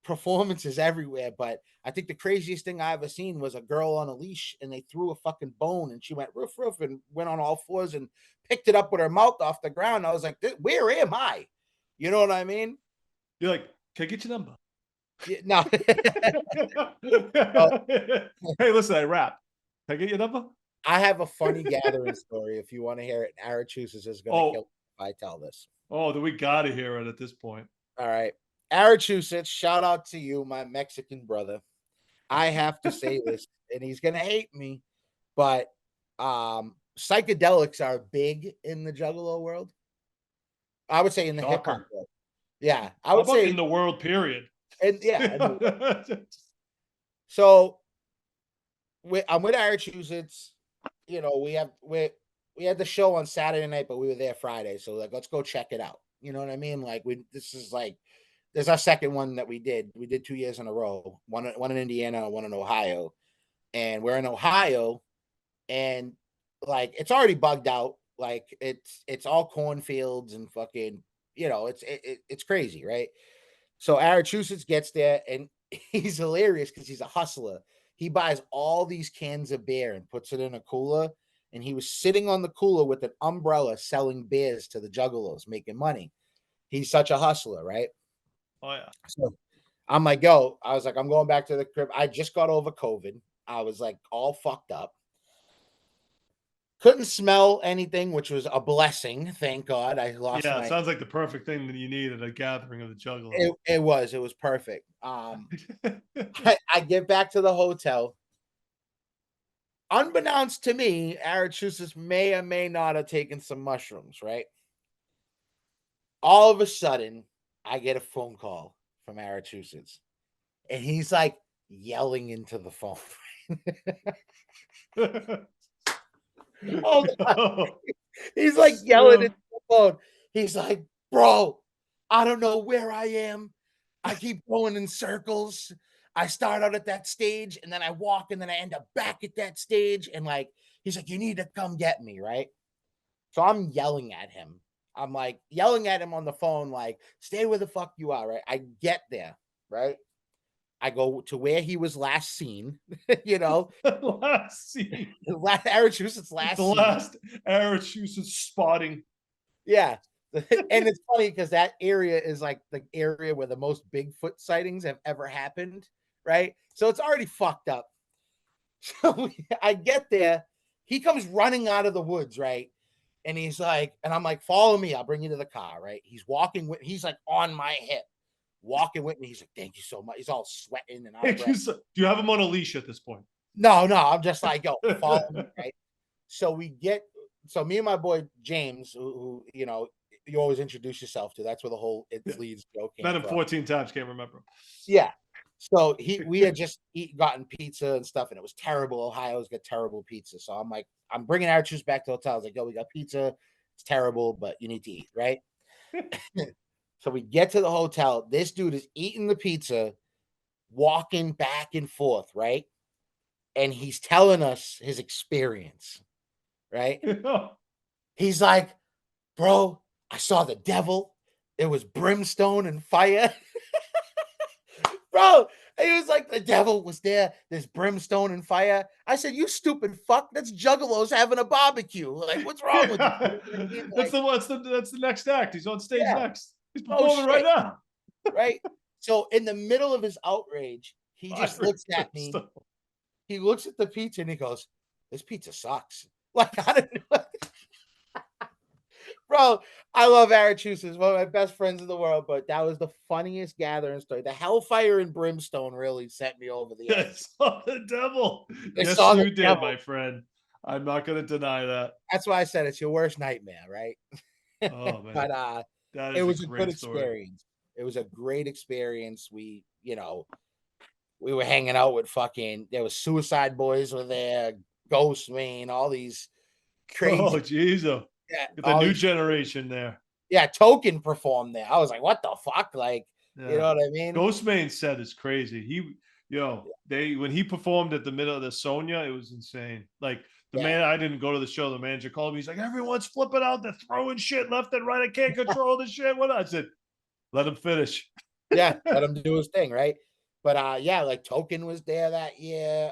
performances everywhere. But I think the craziest thing I ever seen was a girl on a leash and they threw a fucking bone and she went roof roof and went on all fours and picked it up with her mouth off the ground. I was like, where am I? You know what I mean? You're like, can I get your number? Yeah, no. Oh, Hey, listen, I rap. Can I get your number? I have a funny gathering story if you want to hear it. Arachusis is going to kill Oh, if I tell this. oh, then we gotta hear it at this point. All right. Arachusis, shout out to you, my Mexican brother. I have to say this, and he's gonna hate me, but psychedelics are big in the Juggalo world. I would say in the hip hop Shocker. world. Yeah, I How would about say, in the world, period? and yeah. So I'm with Massachusetts. You know, we had the show on Saturday night, but we were there Friday. So like, let's go check it out. You know what I mean? Like this is like there's our second one that we did. We did 2 years in a row. One in Indiana, one in Ohio, and we're in Ohio, and like it's already bugged out. Like it's all cornfields and fucking, it's crazy, right? So Massachusetts gets there and he's hilarious because he's a hustler. He buys all these cans of beer and puts it in a cooler. And he was sitting on the cooler with an umbrella selling beers to the juggalos, making money. He's such a hustler, right? Oh yeah. So I'm like, yo, I was like, I'm going back to the crib. I just got over COVID. I was like all fucked up. Couldn't smell anything, which was a blessing. Thank God. I lost Yeah, it my sounds like the perfect thing that you need at a gathering of the Juggalo. it was perfect. I get back to the hotel. Unbeknownst to me, Massachusetts may or may not have taken some mushrooms, right? All of a sudden, I get a phone call from Massachusetts, and he's like yelling into the phone. Hold on. Oh, He's like yelling yeah. into the phone. He's like, bro, I don't know where I am. I keep going in circles. I start out at that stage and then I walk and then I end up back at that stage. And like, he's like, you need to come get me, right? So I'm yelling at him. I'm like yelling at him on the phone, like, stay where the fuck you are, right? I get there, right? I go to where he was last seen, you know, Last scene. Massachusetts The last seen. last Massachusetts spotting. Yeah. And it's funny because that area is like the area where the most Bigfoot sightings have ever happened, right? So it's already fucked up. So I get there, he comes running out of the woods, right? And he's like, and I'm like, follow me, I'll bring you to the car, right? He's like on my hip, walking with me. He's like, thank you so much. He's all sweating and out of Thank breath. you. Do you have him on a leash at this point? No, I'm just like, yo, follow me, right? So me and my boy James, who you always introduce yourself to. That's where the whole It's Leeds joke Met came him from. 14 times, can't remember. Yeah. So we had just gotten pizza and stuff, and it was terrible. Ohio's got terrible pizza. So I'm like, I'm bringing our juice back to the hotel. I was like, yo, we got pizza. It's terrible, but you need to eat, right? So we get to the hotel. This dude is eating the pizza, walking back and forth, right? And he's telling us his experience, right? He's like, bro, I saw the devil. It was brimstone and fire. Bro, he was like, the devil was there. There's brimstone and fire. I said, you stupid fuck. That's juggalos having a barbecue. Like, what's wrong with you? You know what I mean? Like, That's the next act. He's on stage yeah. next. He's Oh, performing right shit. now. Right. So, in the middle of his outrage, he just looks at me. He looks at the pizza and he goes, this pizza sucks. Like, I don't know. Bro, I love Massachusetts, one of my best friends in the world, but that was the funniest gathering story. The hellfire and brimstone really sent me over the I edge. saw the devil. I Yes, saw the you did, devil. my friend. I'm not going to deny that. That's why I said it's your worst nightmare, right? Oh man, But that it is a was a good great story. experience. It was a great experience. We you know, we were hanging out with fucking, there was Suicide Boys were there, Ghost Man, all these Oh, crazy, jeez. Oh, yeah, get the all new these, generation there. yeah, Token performed there. I was like, what the fuck? Like, you Yeah. know what I mean? Ghostman set is crazy. They when he performed at the middle of the Sonia, it was insane. Like the Yeah. man, I didn't go to the show. The manager called me. He's like, everyone's flipping out. They're throwing shit left and right. I can't control the shit. What? I said, let him finish. Yeah, let him do his thing, right? But yeah, like Token was there that year,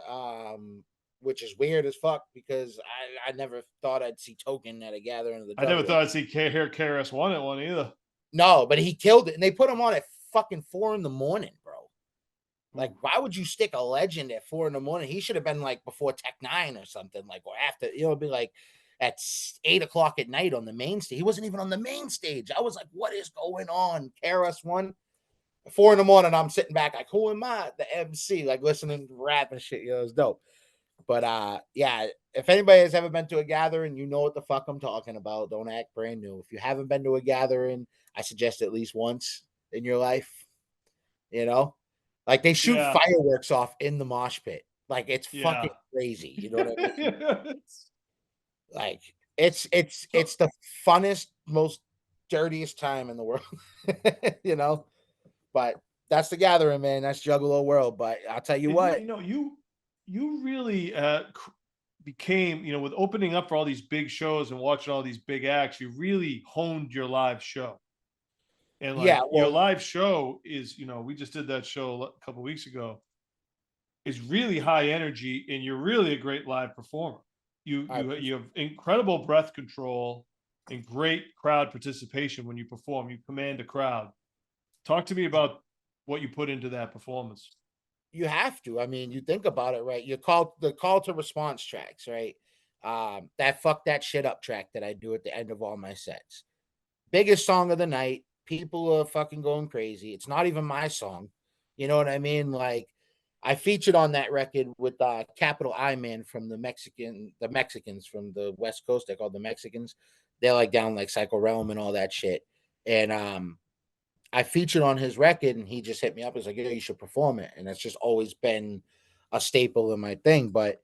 which is weird as fuck because I never thought I'd see Token at a gathering of the I never drug. thought I'd see hear KRS One at one either. No, but he killed it, and they put him on at fucking 4 in the morning, bro. Like, Ooh. why would you stick a legend at 4 in the morning? He should have been like before Tech 9 or something, like, or after, it'd be like at 8 o'clock at night on the main stage. He wasn't even on the main stage. I was like, what is going on? KRS One, 4 in the morning. I'm sitting back like, who am I? The MC, like listening to rap and shit. It's dope. But yeah, if anybody has ever been to a gathering, you know what the fuck I'm talking about. Don't act brand new. If you haven't been to a gathering, I suggest at least once in your life. You know, like they shoot Yeah, fireworks off in the mosh pit. Like it's fucking yeah. crazy. You know what I mean? It's- Like it's so the funnest, most dirtiest time in the world. You know, but that's the gathering, man. That's Juggalo World. But I'll tell you and what, you really became, with opening up for all these big shows and watching all these big acts, you really honed your live show. And yeah. like your Well, live show is, we just did that show a couple weeks ago, is really high energy, and you're really a great live performer. You I you you appreciate. have incredible breath control and great crowd participation when you perform. You command a crowd. Talk to me about what you put into that performance. You have to. I mean, you think about it, right? You call the call to response tracks, right? That fuck that shit up track that I do at the end of all my sets. Biggest song of the night. People are fucking going crazy. It's not even my song. You know what I mean? Like I featured on that record with Capital I Man from the Mexicans from the West Coast. They're called the Mexicans. They're like down like Psycho Realm and all that shit. And I featured on his record, and he just hit me up. He's like, "Yeah, you should perform it." And that's just always been a staple in my thing. But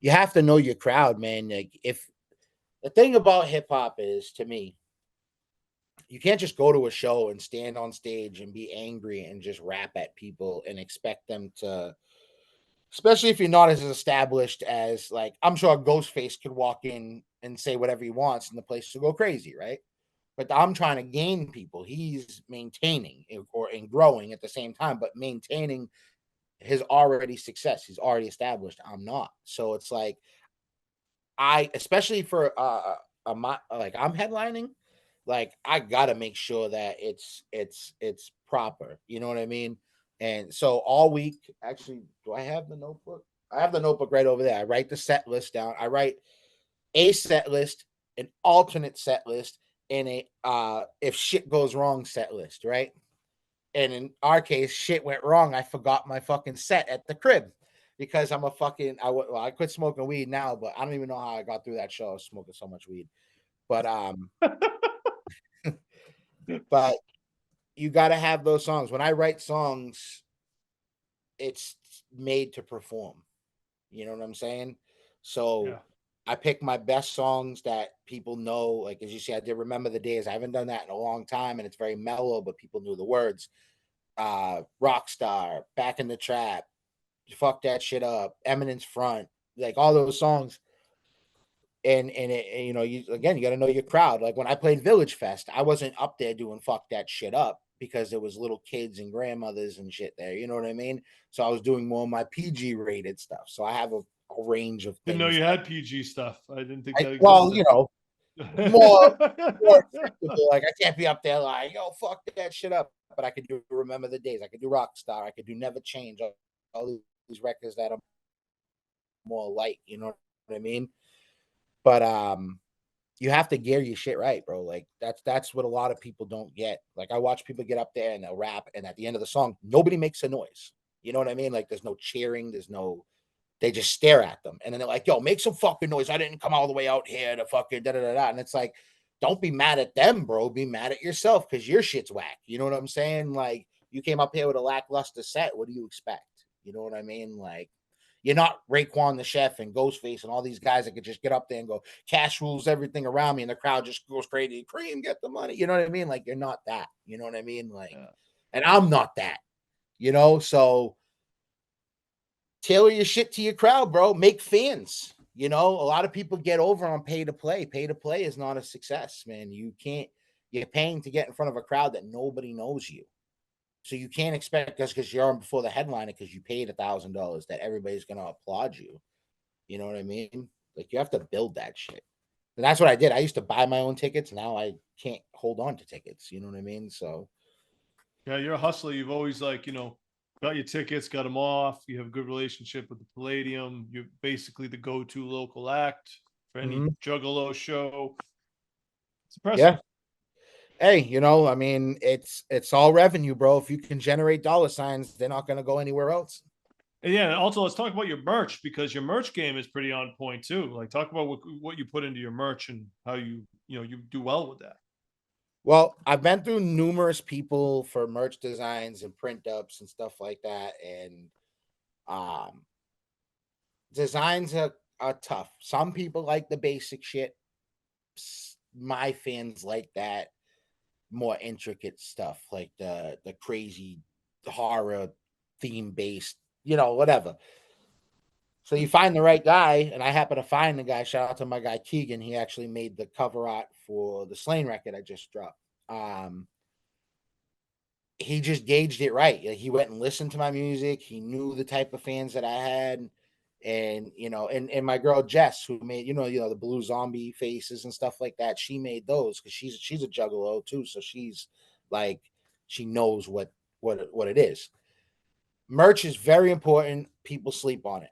you have to know your crowd, man. Like, if the thing about hip hop is, to me, you can't just go to a show and stand on stage and be angry and just rap at people and expect them to, especially if you're not as established as, like, I'm sure Ghostface could walk in and say whatever he wants and the place will go crazy, right? But I'm trying to gain people. He's maintaining or and growing at the same time, but maintaining his already success. He's already established. I'm not. So it's like especially for like I'm headlining, like I gotta make sure that it's proper. You know what I mean? And so all week, actually, do I have the notebook? I have the notebook right over there. I write the set list down. I write a set list, an alternate set list, and a if shit goes wrong set list, right? And in our case, shit went wrong. I forgot my fucking set at the crib because I'm a fucking I quit smoking weed now, but I don't even know how I got through that show. I was smoking so much weed. But but you got to have those songs. When I write songs, it's made to perform. You know what I'm saying? So Yeah. I pick my best songs that people know. Like as you see, I did Remember the Days. I haven't done that in a long time, and it's very mellow, but people knew the words. Rockstar, Back in the Trap, Fuck That Shit Up, Eminence Front, like all those songs. And you know, you got to know your crowd. Like when I played Village Fest, I wasn't up there doing Fuck That Shit Up because there was little kids and grandmothers and shit there. You know what I mean? So I was doing more of my PG rated stuff. So I have a range of Didn't know things you that had PG stuff. I didn't think that well, you existed. know, more acceptable. Like I can't be up there like, yo, fuck that shit up. But I could do Remember the Days. I could do Rockstar. I could do Never Change. All these records that are more light. You know what I mean? But you have to gear your shit right, bro. Like that's what a lot of people don't get. Like I watch people get up there and they'll rap, and at the end of the song, nobody makes a noise. You know what I mean? Like there's no cheering, there's no. They just stare at them, and then they're like, "Yo, make some fucking noise! I didn't come all the way out here to fucking da da da da." And it's like, don't be mad at them, bro. Be mad at yourself because your shit's whack. You know what I'm saying? Like, You came up here with a lackluster set. What do you expect? You know what I mean? Like, you're not Raekwon the Chef and Ghostface and all these guys that could just get up there and go, cash rules everything around me, and the crowd just goes crazy. Cream, get the money. You know what I mean? Like, you're not that. You know what I mean? Like, Yeah. and I'm not that. You know, so tailor your shit to your crowd, bro. Make fans. You know, a lot of people get over on pay to play. Pay to play is not a success, man. You can't, you're paying to get in front of a crowd that nobody knows you. So you can't expect just because you're on before the headliner because you paid $1,000 that everybody's gonna applaud you. You know what I mean? Like, you have to build that shit. And that's what I did. I used to buy my own tickets. Now I can't hold on to tickets. You know what I mean? So Yeah, you're a hustler. You've always got your tickets, got them off. You have a good relationship with the Palladium. You're basically the go-to local act for any mhm. Juggalo show. It's impressive. Yeah. Hey, you know, I mean, it's all revenue, bro. If you can generate dollar signs, they're not gonna go anywhere else. And yeah, and also let's talk about your merch because your merch game is pretty on point too. Like, talk about what you put into your merch and how you do well with that. Well, I've been through numerous people for merch designs and print ups and stuff like that. And um designs are tough. Some people like the basic shit. My fans like that more intricate stuff, like the crazy horror theme based, you know, whatever. So you find the right guy, and I happen to find the guy. Shout out to my guy Keegan. He actually made the cover art for the Slain record I just dropped. He just gauged it right. Like, he went and listened to my music. He knew the type of fans that I had, and you know, and my girl Jess, who made the blue zombie faces and stuff like that. She made those because she's a juggalo too. So she's like, she knows what it is. Merch is very important. People sleep on it.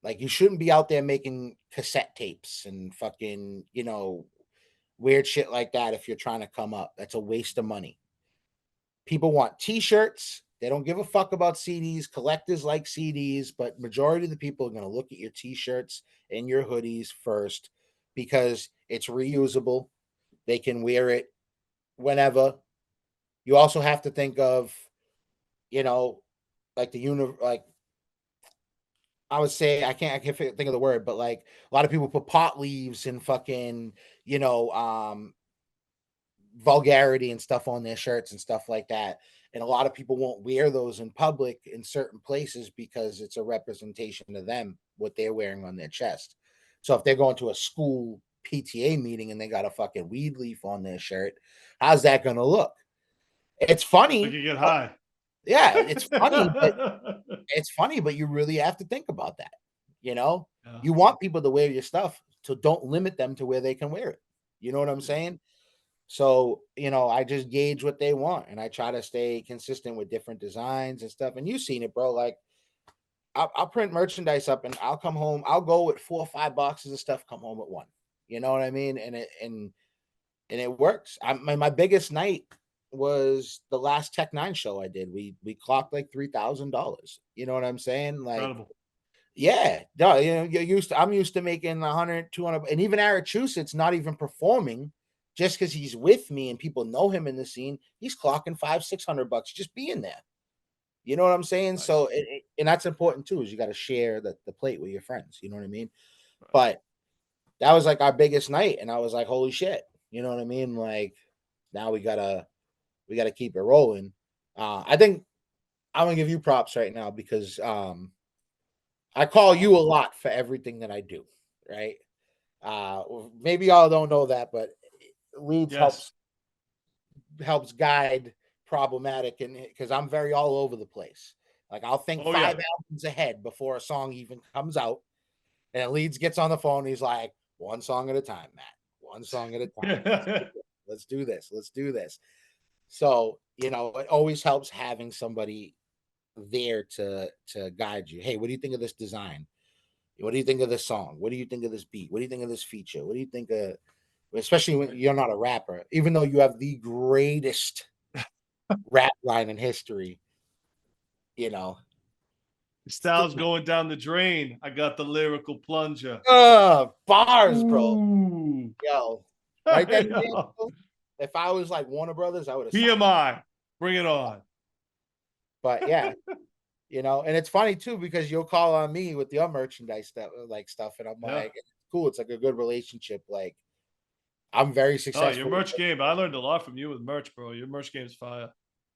Like, you shouldn't be out there making cassette tapes and fucking, weird shit like that if you're trying to come up. That's a waste of money. People want t-shirts. They don't give a fuck about CDs. Collectors like CDs, but majority of the people are going to look at your t-shirts and your hoodies first because it's reusable. They can wear it whenever. You also have to think of, you know, like like I would say I can't think of the word, but like a lot of people put pot leaves and fucking, you know, vulgarity and stuff on their shirts and stuff like that. And a lot of people won't wear those in public in certain places because it's a representation of them, what they're wearing on their chest. So if they're going to a school PTA meeting and they got a fucking weed leaf on their shirt, how's that going to look? It's Like, funny. you get But high. yeah, it's funny, but you really have to think about that. You know, Yeah. you want people to wear your stuff, so don't limit them to where they can wear it. You know what I'm saying? So, I just gauge what they want and I try to stay consistent with different designs and stuff. And you've seen it, bro. Like, I'll print merchandise up and I'll come home. I'll go with 4 or 5 boxes of stuff, come home with one. You know what I mean? And it works. My biggest night was the last Tech Nine show I did. We clocked like $3,000. You know what I'm saying? Like, Incredible. yeah, no, I'm used to making 100, 200, and even Arachusetts not even performing just because he's with me and people know him in the scene. He's clocking 500, $600 just being there. You know what I'm saying? So, Nice. and that's important too, is you got to share the plate with your friends. You know what I mean? But that was like our biggest night, and I was like, holy shit. You know what I mean? Like, now we gotta keep it rolling. I think I'm gonna give you props right now because I call you a lot for everything that I do, right? Maybe y'all don't know that, but Leeds Yes. helps guide Problematik, and because I'm very all over the place. Like, I'll think Oh five yeah. albums ahead before a song even comes out, and Leeds gets on the phone. He's like, one song at a time, Matt. One song at a time. Let's do this. Let's do this. So, it always helps having somebody there to guide you. Hey, what do you think of this design? What do you think of this song? What do you think of this beat? What do you think of this feature? What do you think of, especially when you're not a rapper, even though you have the greatest rap line in history, you know. Styles going down the drain. I got the lyrical plunger. Bars, bro. Ooh. Yo, right then and there, Yeah. bro, if I was like Warner Brothers, I would have signed him. PMI. Bring it on. But yeah, and it's funny too because you'll call on me with your merchandise stuff, and I'm Yeah. like, it's cool. It's like a good relationship. Like I'm very Oh, your successful, merch game. I learned a lot from you with merch, bro. Your merch game's fire.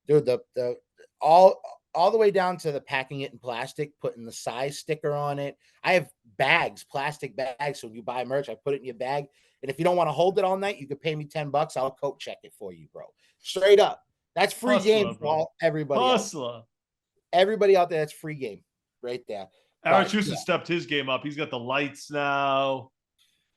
dude. The all all the way down to the packing it in plastic, putting the size sticker on it. I have bags, plastic bags. So when you buy merch, I put it in your bag. And if you don't want to hold it all night, you could pay me $10. I'll coat check it for you, bro. Straight up. That's free game Hustler, for bro. everybody out. Hustler. Everybody out there, that's free game right there. But Arachusa yeah, stepped his game up. He's got the lights now.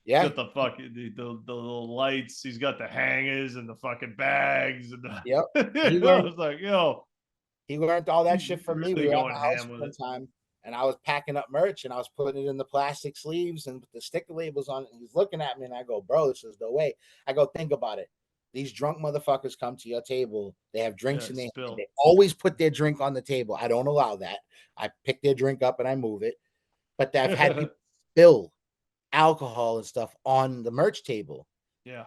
He's yeah, got the fucking the little lights. He's got the hangers and the fucking bags and yep. the He I learned was like, yo, He learned all that he's shit from me. We really were at going my house ham with one it. time, and I was packing up merch, and I was putting it in the plastic sleeves and with the sticker labels on it. And he's looking at me, and I go, "Bro, this is the way." I go, "Think about it. These drunk motherfuckers come to your table. They have drinks Yeah, in their hand. spill. They always put their drink on the table. I don't allow that. I pick their drink up and I move it. But I've had people spill alcohol and stuff on the merch table. Yeah,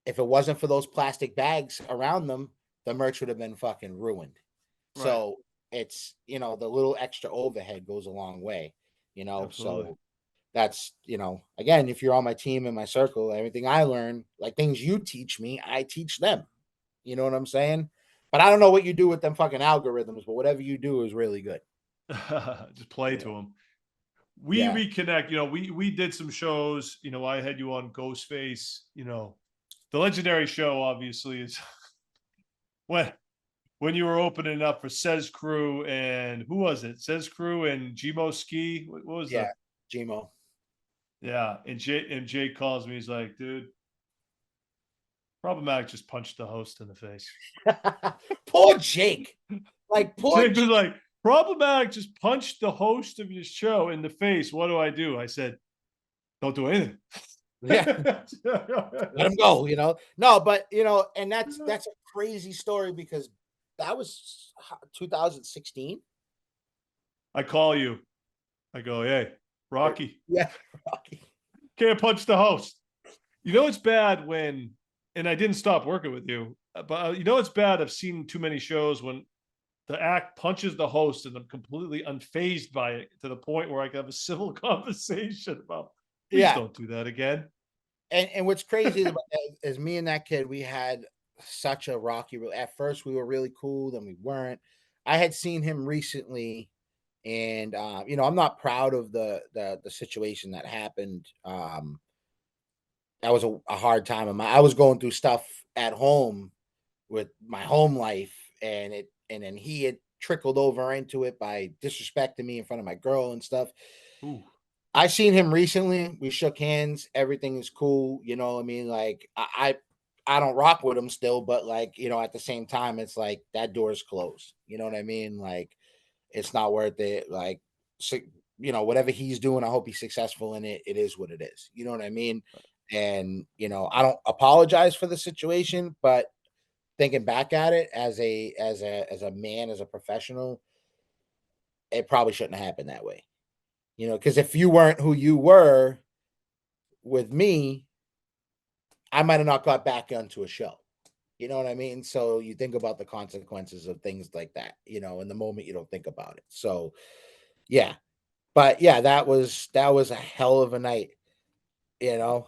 If it wasn't for those plastic bags around them, the merch would have been fucking ruined. right. So it's, the little extra overhead goes a long way, Absolutely. so that's, again, if you're on my team in my circle, everything I learn, like things you teach me, I teach them. You know what I'm saying? But I don't know what you do with them fucking algorithms, but whatever you do is really good. Just play Yeah. to him. We Yeah. reconnect. We did some shows. I had you on Ghostface. The legendary show obviously is when when you were opening up for Says Crew and who was it? Says Crew and Gmo Ski. What was Yeah. the Gmo. yeah? And Jake calls me. He's like, dude, Problematic just punched the host in the face. Poor Jake. Like, poor Jake was Jake. like, Problematic just punched the host of your show in the face. What do I do? I said, don't do anything. Yeah. Let him go, No, but and that's a crazy story because that was 2016. I call you. I go, hey, Rocky, Yeah, Rocky. can't punch the host. It's bad when, and I didn't stop working with you, but it's bad. I've seen too many shows when the act punches the host and I'm completely unfazed by it to the point where I can have a civil conversation about, please Yeah, don't do that again. and what's crazy about that is me and that kid, we had such a rocky. At first, we were really cool, then we weren't. I had seen him recently, and I'm not proud of the situation that happened. That was a hard time. I was going through stuff at home with my home life, and then he had trickled over into it by disrespecting me in front of my girl and stuff. Ooh, I seen him recently. We shook hands. Everything is cool. What I mean? Like I don't rock with him still, but like, at the same time, it's like that door is closed. You know what I mean? Like it's not worth it. Like so, whatever he's doing, I hope he's successful in it. It is what it is. You know what I mean? And I don't apologize for the situation, but thinking back at it as a man, as a professional, it probably shouldn't have happened that way. Because if you weren't who you were with me, I might have not got back onto a show. You know what I mean? So you think about the consequences of things like that, in the moment you don't think about it. So yeah. But yeah, that was a hell of a night, you know.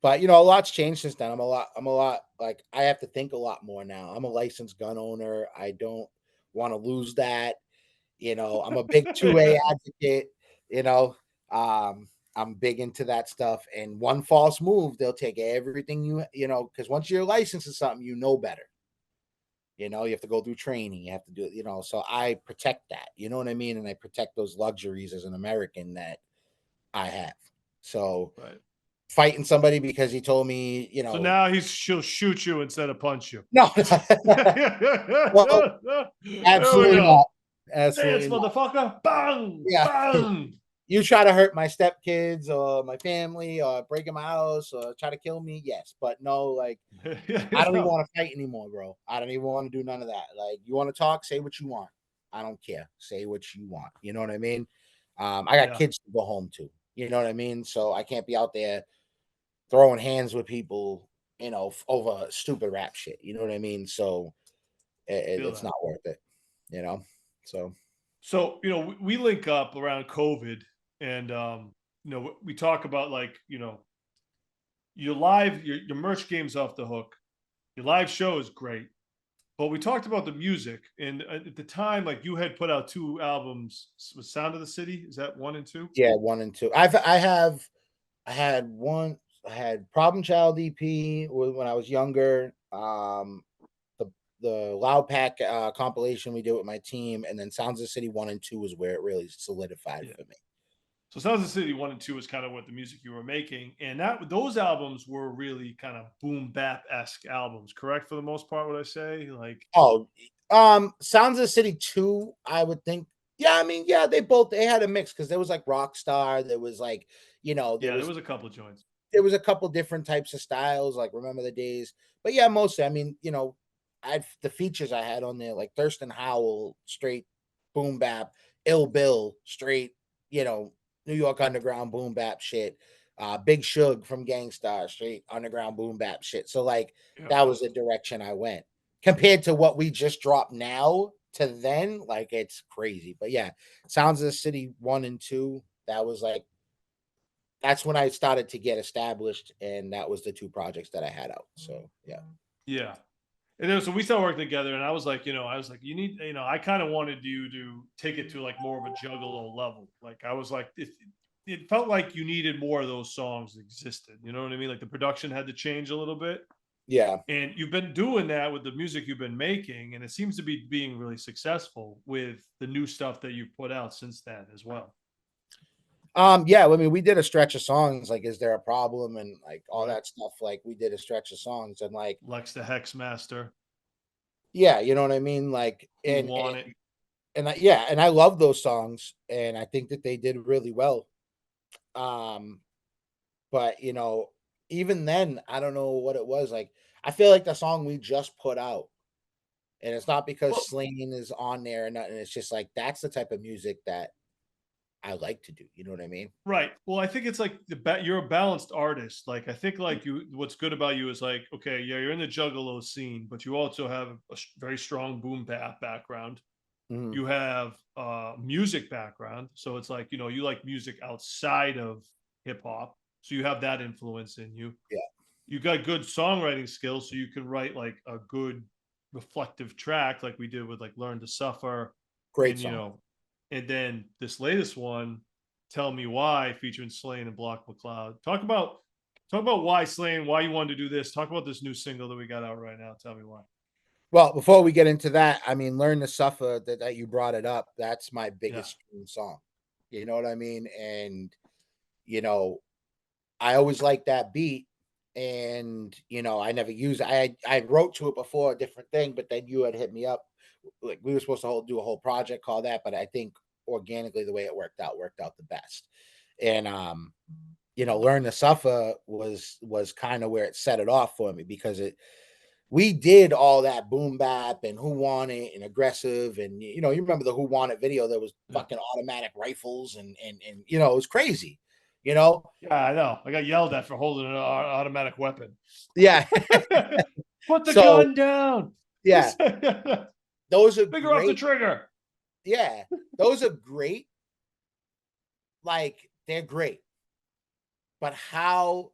But a lot's changed since then. I'm a lot like I have to think a lot more now. I'm a licensed gun owner. I don't want to lose that. I'm a big 2A yeah, advocate, you know. Um, I'm big into that stuff. And one false move, they'll take everything because once you're licensed in something, better. You have to go through training, you have to do it, so I protect that, you know what I mean? And I protect those luxuries as an American that I have. So right. fighting somebody because he told me, So now she'll shoot you instead of punch you. no, well, There we absolutely not. go. Dance, Absolutely not. motherfucker. Bang, Yeah. bang. You try to hurt my stepkids or my family or break in my house or try to kill me, yes. But no, like I don't even want to fight anymore, bro. I don't even want to do none of that. Like you want to talk, say what you want. I don't care. Say what you want. You know what I mean? I got Yeah, kids to go home to. You know what I mean? So I can't be out there throwing hands with people, over stupid rap shit. You know what I mean? So feel it's that. not worth it. you know. So So, we link up around COVID, and we talk about, like, your merch game's off the hook. Your live show is great. But we talked about the music, and at the time, like, you had put out two albums. Was Sound of the City? Is that one and two? yeah, one and two. I had one. I had Problem Child EP when I was younger. The the Loud Pack compilation we did with my team, and then Sounds of the City one and two is where it really solidified Yeah. for me. So Sounds of the City one and two was kind of what the music you were making, and those albums were really kind of boom bap esque albums. Correct, for the most part. Would I say, like? Oh, Sounds of the City 2, I would think. Yeah, I mean, yeah, they had a mix because there was like Rockstar, there was like, Yeah, there was a couple of joints. there was a couple different types of styles, like Remember the Days. But yeah, mostly, I mean, I the features I had on there, like Thurston Howell, straight boom bap, Ill Bill, straight, you know, New York underground boom bap shit. Big Shug from Gangstar, straight underground boom bap shit. So like Yeah. that was the direction I went. Compared to what we just dropped now to then, like it's crazy. But yeah, Sounds of the City one and two, that was like that's when I started to get established, and that was the two projects that I had out. So yeah. Yeah. And then so we started working together, and I was like, you need, I kind of wanted you to take it to, like, more of a juggalo level. Like, I was like, it felt like you needed more of those songs existed. You know what I mean? Like, the production had to change a little bit. Yeah. And you've been doing that with the music you've been making, and it seems to be being really successful with the new stuff that you've put out since then as well. Yeah, I mean, we did a stretch of songs like Is There a Problem and like all Right. that stuff. Like we did a stretch of songs and like, Lex the Hex Master, yeah, you know what I mean? Like Who Want It. yeah, and I love those songs and I think that they did really well. Um, but even then, I don't know what it was. Like I feel like the song we just put out, and it's not because Well, Slain is on there and nothing. It's just like that's the type of music that I like to do. You know what I mean? right. Well, I think it's like you're a balanced artist. Like, I think, like, what's good about you is, like, okay, yeah, you're in the juggalo scene, but you also have a very strong boom bap background. Mhm. You have music background, so it's like, you like music outside of hip hop, so you have that influence in you. Yeah, You got good songwriting skills, so you can write, like, a good reflective track, like we did with, like, Learn to Suffer. great And song. and then this latest one, Tell Me Why, featuring Slain and Block McCloud. Talk about why Slain, why you wanted to do this. Talk about this new single that we got out right now. Tell Me Why. Well, before we get into that, I mean, Learn to Suffer, that you brought it up, that's my Yeah. biggest stream song. You know what I mean? And, you know, I always liked that beat. And, I never used it. I wrote to it before a different thing, but then you had hit me up. Like we were supposed to do a whole project called that, but I think organically the way it worked out the best. And Learn to Suffer was kind of where it set it off for me because we did all that boom bap and Who Want It and aggressive and you remember the Who Want It video that was Yeah. fucking automatic rifles and it was crazy, you know. Yeah, I know. I got yelled at for holding an automatic weapon. Yeah. Put the So gun down. yeah, Finger those are off the great. trigger. Yeah, those are great. Like they're great, but how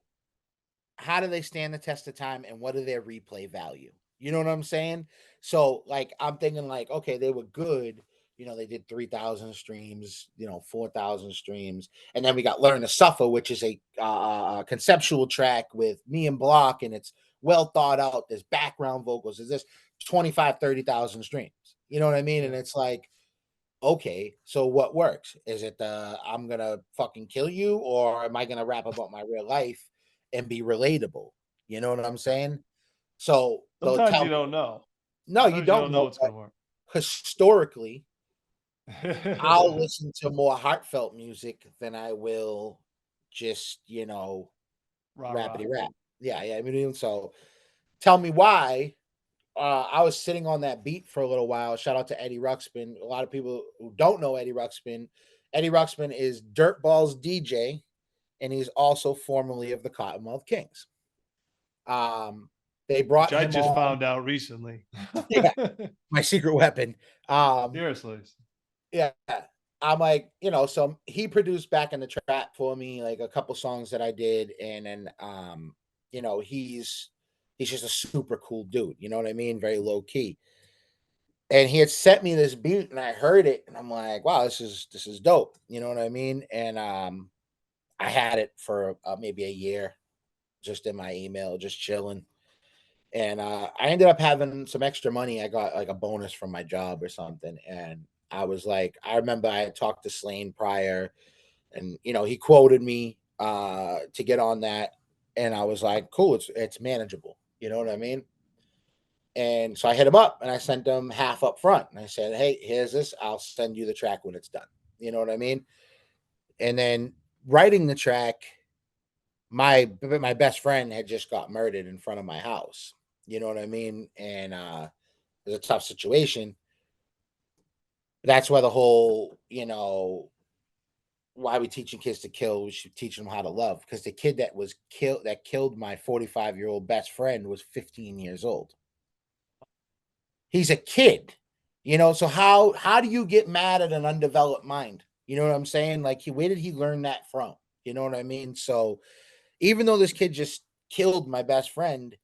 do they stand the test of time and what are their replay value? You know what I'm saying? So like I'm thinking like, okay, they were good. They did 3,000 streams, 4,000 streams. And then we got Learn to Suffer, which is a conceptual track with me and Block, and it's well thought out. There's background vocals. There's this 25, 30,000 streams. You know what I mean? And Yeah. it's like, okay, so what works? Is it the I'm gonna fucking kill you, or am I gonna rap about my real life and be relatable? You know what I'm Yeah. saying? So they'll Sometimes tell you me, don't know. no, you Sometimes you don't don't know know, what's but going to work. historically, I'll listen to more heartfelt music than I will just, Rah rah. rapidy rap. Yeah, yeah. I mean, so tell me why. I was sitting on that beat for a little while. Shout out to Eddie Ruxpin. A lot of people who don't know Eddie Ruxpin is Dirtball's DJ, and he's also formerly of the Cottonmouth Kings. Um, They which brought I him just on. found out recently. Yeah, my secret weapon. Seriously. Yeah. I'm like, so he produced Back in the Trap for me, like a couple songs that I did, and then he's just a super cool dude, you know what I mean? Very low key. And he had sent me this beat and I heard it and I'm like, wow, this is dope. You know what I mean? And I had it for maybe a year just in my email, just chilling. And I ended up having some extra money. I got like a bonus from my job or something. And I was like, I remember I had talked to Slane prior and he quoted me to get on that. And I was like, cool, it's manageable. You know what I mean? And so I hit him up and I sent him half up front. And I said, hey, here's this. I'll send you the track when it's done. You know what I mean? And then writing the track, my best friend had just got murdered in front of my house. You know what I mean? And it was a tough situation. That's why the whole, why we teaching kids to kill, we should teach them how to love. Because the kid that killed my 45-year-old best friend was 15 years old. He's a kid, so how do you get mad at an undeveloped mind? You know what I'm saying? Like, where did he learn that from? You know what I mean? So even though this kid just killed my best friend,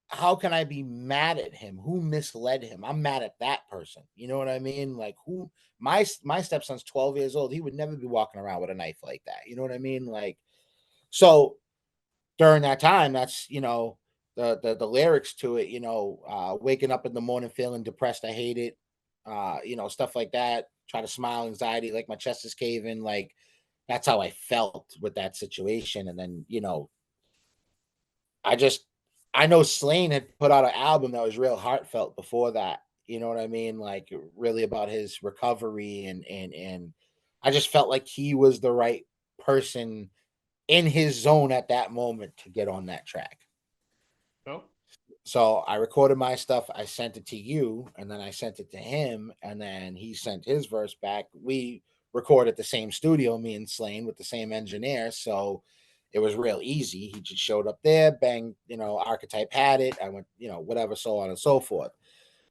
how can I be mad at him? Who misled him? I'm mad at that person. You know what I mean? Like, who? My stepson's 12 years old. He would never be walking around with a knife like that. You know what I mean? Like, so during that time, that's the lyrics to it. Waking up in the morning feeling depressed. I hate it. Stuff like that. Try to smile, anxiety, like my chest is caving. Like, that's how I felt with that situation. And then I just I know Slane had put out an album that was real heartfelt before that. You know what I mean? Like, really about his recovery, and I just felt like he was the right person in his zone at that moment to get on that track. Oh, So I recorded my stuff, I sent it to you, and then I sent it to him, and then he sent his verse back. We recorded the same studio, me and Slane, with the same engineer. So it was real easy. He just showed up there, bang, Archetype had it. I went, whatever, so on and so forth.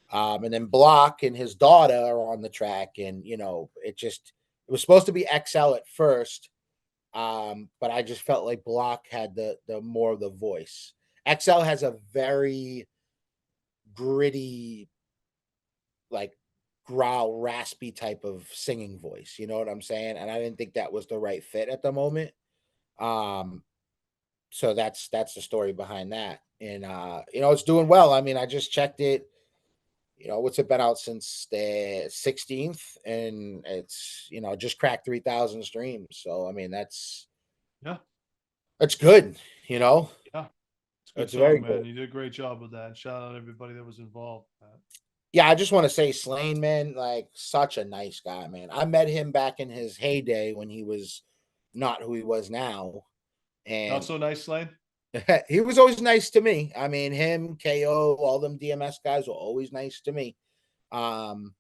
And then Block and his daughter are on the track, and it was supposed to be XL at first, but I just felt like Block had the more of the voice. XL has a very gritty, like growl, raspy type of singing voice. You know what I'm saying? And I didn't think that was the right fit at the moment. Um, so that's the story behind that. And it's doing well. I mean, I just checked it. What's it been out since the 16th, and it's just cracked 3,000 streams. So I mean, yeah. that's good. You know, Yeah. It's a good it's very song, good. man. You did a great job with that. Shout out everybody that was involved, man. Yeah, I just want to say Slane, man, like such a nice guy, man. I met him back in his heyday when he was not who he was now. Not And so nice, Lane. he was always nice to me. I mean, him, KO, all them DMS guys were always nice to me. Um,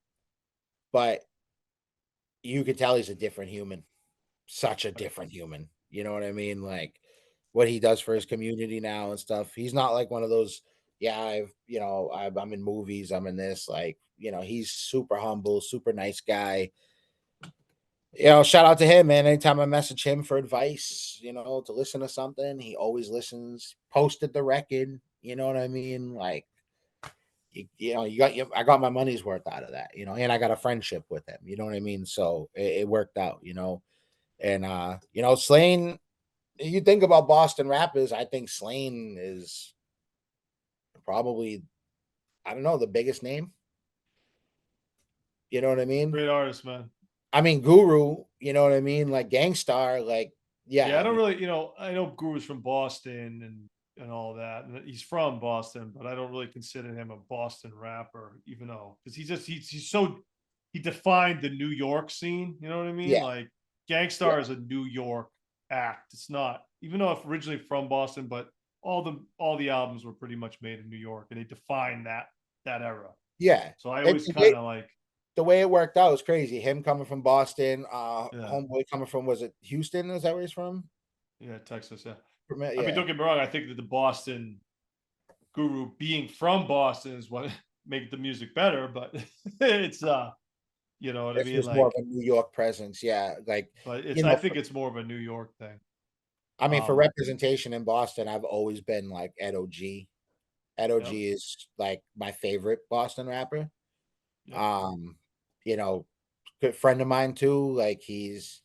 but you could tell he's a different human. Such a Right. different human. You know what I mean? Like what he does for his community now and stuff. He's not like one of those, yeah, I'm in movies, I'm in this. Like, he's super humble, super nice guy. Shout out to him, man. Anytime I message him for advice, to listen to something, he always listens. Posted the record, you know what I mean? Like, I got my money's worth out of that, and I got a friendship with him, you know what I mean? So it worked out, and Slane, you think about Boston rappers, I think Slane is probably, I don't know, the biggest name. You know what I mean? Great artist, man. I mean, Guru, you know what I mean? Like Gangstar, like, Yeah, yeah, I I don't mean, really, I know Guru's from Boston and all that, and he's from Boston, but I don't really consider him a Boston rapper, even though because he's so he defined the New York scene. You know what I mean? yeah, Like yeah, Gangstar is a New York act. It's not, even though I'm originally from Boston, but all the albums were pretty much made in New York, and they defined that era. yeah. So I It, always the kind way of like, the way it worked out was crazy. Him coming from Boston, yeah, homeboy coming from, was it Houston? Is that where he's from? yeah, Texas, yeah. I mean, Yeah, don't get me wrong. I think that the Boston Guru being from Boston is what make the music better, but it's you know what I This mean? was more of Like, a New York presence, yeah. Like, but you it's I know, think it's more of a New York thing. I mean, for Um, representation in Boston, I've always been like Ed OG. Ed yep, OG is like my favorite Boston rapper. yep. Um, you know, good friend of mine too. Like he's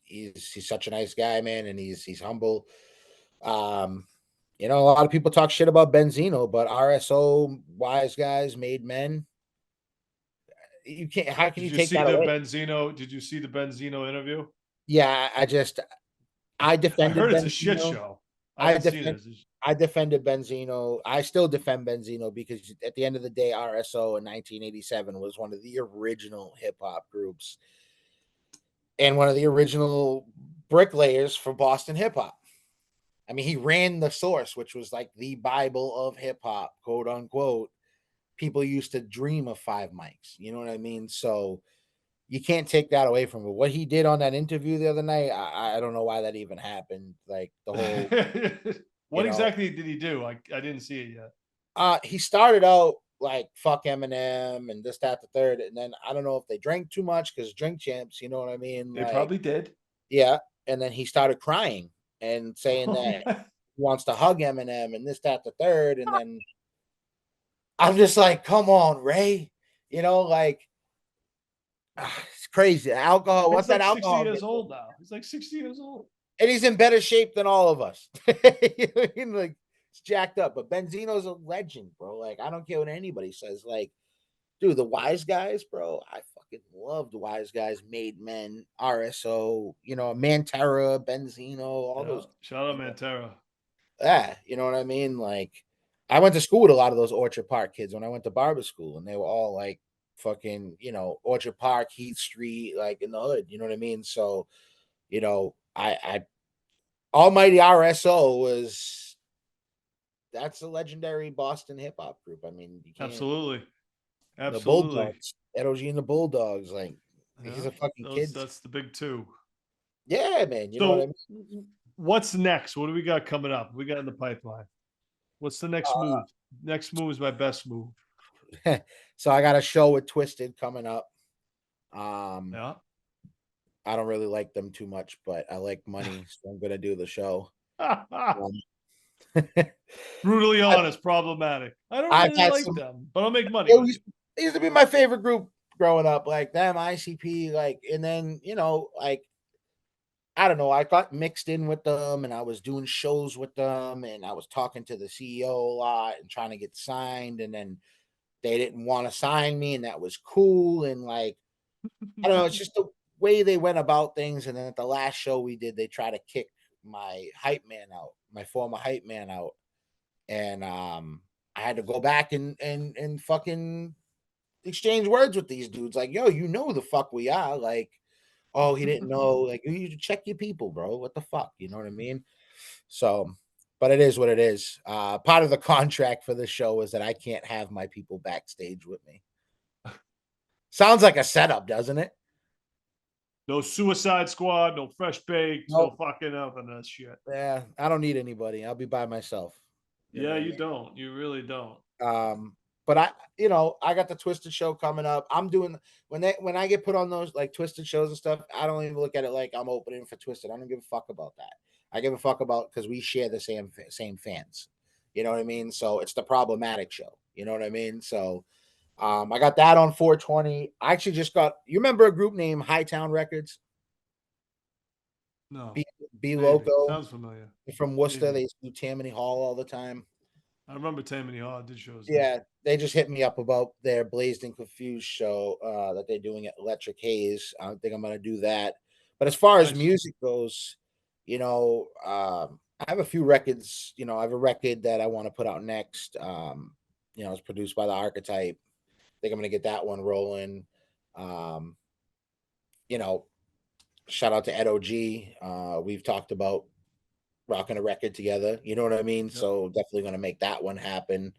such a nice guy, man, and he's humble. Um, a lot of people talk shit about Benzino, but RSO, wise guys, made men. You can't. How can Did you you take see that the away? Benzino? Did you see the Benzino interview? Yeah, I I defended heard it's a shit Benzino. show. I I haven't seen defend it. I defended Benzino. I still defend Benzino because at the end of the day, RSO in 1987 was one of the original hip hop groups and one of the original bricklayers for Boston hip hop. I mean, he ran the source, which was like the Bible of hip hop, quote unquote. People used to dream of five mics. You know what I mean? So you can't take that away from him. What he did on that interview the other night, I don't know why that even happened. Like the whole, you What know, exactly did he do? I didn't see it yet. he started out like fuck Eminem and this, that, the third, and then I don't know if they drank too much because drink champs, you know what I mean? They Like, probably did. yeah, and then he started crying and saying Oh that yeah. he wants to hug Eminem and this, that, the third, and then I'm just like, come on, Ray, like it's crazy. Alcohol, He's what's that like 60 alcohol years get to? old now. He's like 60 years old. And he's in better shape than all of us. You know what I mean? Like it's jacked up, but Benzino's a legend, bro. Like I don't care what anybody says. Like, dude, the Wise Guys, bro. I fucking loved Wise Guys, Made Men, RSO, Mantera, Benzino, all Yeah. those. Shout out You know, Mantera. yeah, you know what I mean. Like, I went to school with a lot of those Orchard Park kids when I went to barber school, and they were all like fucking, Orchard Park, Heath Street, like in the hood. You know what I mean? So, I Almighty RSO was that's a legendary Boston hip hop group. I mean, you can't Absolutely. the Absolutely. Bulldogs, Edoji and the Bulldogs, like he's Yeah. a fucking Those kid. that's the big two. Yeah, man. You know what I So what's next? What do we got coming up? We got in the pipeline. What's the next move? Next move is my best move. mean? So I got a show with Twisted coming up. Um, Yeah. I don't really like them too much, but I like money, so I'm gonna do the show. Um, Brutally honest, problematic. I don't I've really had like some. them, but I'll make money They with you. used to be my favorite group growing up, like them, ICP, like, and then like I don't know. I got mixed in with them and I was doing shows with them and I was talking to the CEO a lot and trying to get signed. And then they didn't want to sign me and that was cool. And like, I don't know. It's just the way they went about things. And then at the last show we did, they tried to kick my hype man out, my former hype man out. And I had to go back and fucking exchange words with these dudes. Like, yo, you know the fuck we are. Like, oh, he didn't know. Like, you should check your people, bro. What the fuck? You know what I mean? So, but it is what it is. Part of the contract for the show is that I can't have my people backstage with me. Sounds like a setup, doesn't it? No Suicide Squad, no Fresh Baked, no Nope. fucking nothing of that shit. Yeah, I don't need anybody. I'll be by myself. You know Yeah, what I you mean? don't. You really don't. But I got the Twisted show coming up. I'm doing when I get put on those like Twisted shows and stuff. I don't even look at it like I'm opening for Twisted. I don't give a fuck about that. I give a fuck about because we share the same fans. You know what I mean? So it's the Problematic show. You know what I mean? So I got that on 420. I actually just got. You remember a group named Hightown Records? No, B B maybe. Loco. Sounds familiar. They're from Worcester. Maybe. They do Tammany Hall all the time. I remember Tammany Hall did shows there. Yeah, they just hit me up about their Blazed and Confused show that they're doing at Electric Haze. I think I'm going to do that. But as far as Nice. music goes, I have a few records. I have a record that I want to put out next. It's produced by the Archetype. I think I'm going to get that one rolling. Um, you know, Shout out to Ed OG. We've talked about rocking a record together. You know what I mean? Yep. So definitely going to make that one happen.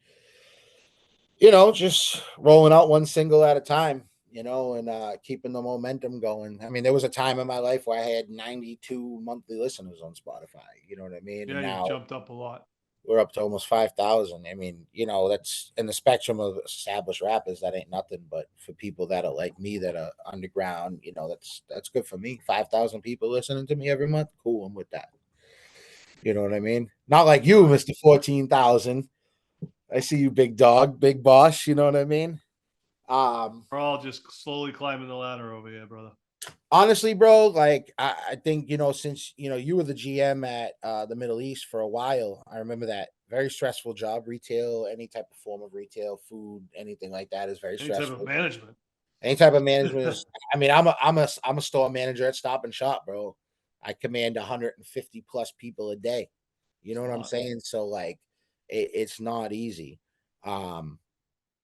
Just rolling out one single at a time, and keeping the momentum going. I mean, there was a time in my life where I had 92 monthly listeners on Spotify. You know what I mean? And Yeah, you've now, jumped up a lot. we're up to almost 5,000. I mean, that's in the spectrum of established rappers. That ain't nothing, but for people that are like me, that are underground, that's good for me. 5,000 people listening to me every month. Cool, I'm with that. You know what I mean? Not like you, Right. Mister 14,000. I see you, big dog, big boss. You know what I mean? We're all just slowly climbing the ladder over here, brother. Honestly, bro, like I think since you were the GM at the Middle East for a while. I remember that very stressful job. Retail, any type of form of retail, food, anything like that is very Any type of stressful. management. Any type of management is. I mean, I'm a store manager at Stop and Shop, bro. I command 150 plus people a day. You It's know a what I'm lot. saying? So like, it's not easy. Um,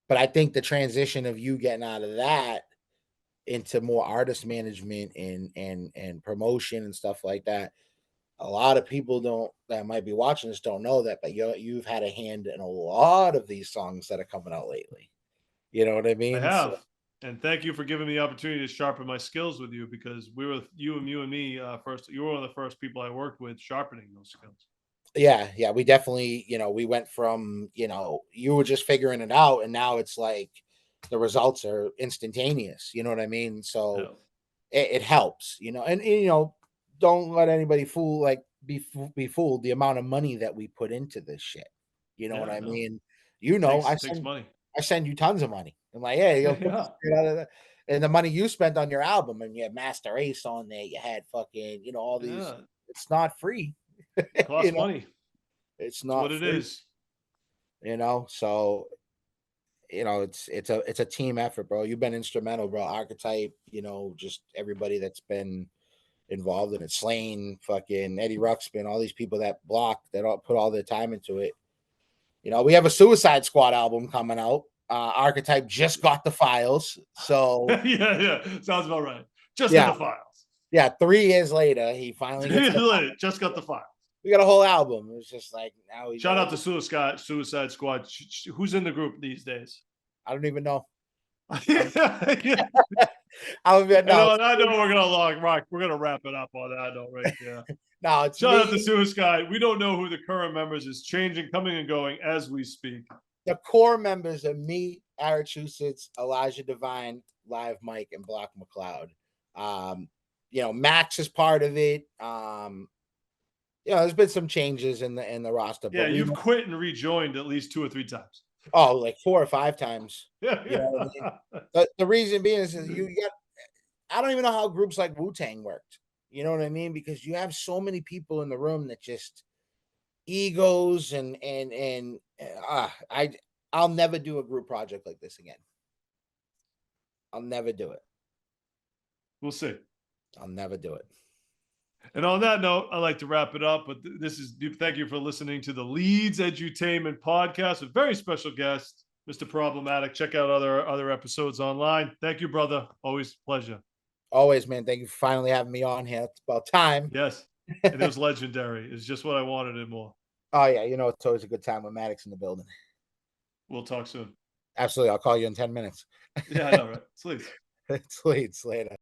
but I think the transition of you getting out of that into more artist management and promotion and stuff like that. A lot of people don't that might be watching this don't know that, but you've had a hand in a lot of these songs that are coming out lately. You know what I I mean? So have. And thank you for giving me the opportunity to sharpen my skills with you, because we were you and me first. You were one of the first people I worked with sharpening those skills. yeah, we definitely, we went from, you were just figuring it out, and now it's like the results are instantaneous. You know what I mean? So Yeah. it helps, and don't let anybody be fooled the amount of money that we put into this shit. You know what Yeah, I no. mean? Takes I takes send money. I send you tons of money. I'm like, hey, put this Yeah. shit out of the and the money you spent on your album, and you had Master Ace on there, you had fucking, all these. Yeah. It's not free. It you costs know, money. it's It's what not it free. is. So it's a team effort, bro. You've been instrumental, bro. Archetype, just everybody that's been involved in it. Slain, fucking Eddie Ruxpin, all these people that block that all put all their time into it. We have a Suicide Squad album coming out. Archetype just got the files, so Yeah. Sounds about right. Just got yeah, the files. yeah. 3 years later, he finally gets the. Just got the files. We got a whole album. It's just like now we Shout gotta. out to Suicide Squad. Who's in the group these days? I don't even know. Yeah. I don't even know. I know we're gonna rock. We're gonna wrap it up on that note right there. No, it's Shout out to me. Suicide. We don't know who the current members is, changing, coming and going as we speak. The core members are me, Massachusetts, Elijah Divine, Live Mike, and Block McLeod. Max is part of it. There's been some changes in the roster, Yeah, but you've quit and rejoined at least 2 or 3 times. like 4 or 5 times. Yeah, You know what I mean? yeah. The reason being is you got. I don't even know how groups like Wu Tang worked. You know what I mean? Because you have so many people in the room that just egos and I'll never do a group project like this again. I'll never do it. We'll see. I'll never do it. And on that note, I'd like to wrap it up. But thank you for listening to the Leedz Edutainment Podcast with very special guest, Mr. Problematic. Check out other episodes online. Thank you, brother. Always pleasure. Always, man. Thank you for finally having me on here. It's about time. Yes. And it was legendary. It's just what I wanted and more. Oh yeah, it's always a good time with Maddox in the building. We'll talk soon. Absolutely. I'll call you in 10 minutes. Yeah, I know, right? Please. It's Leeds later.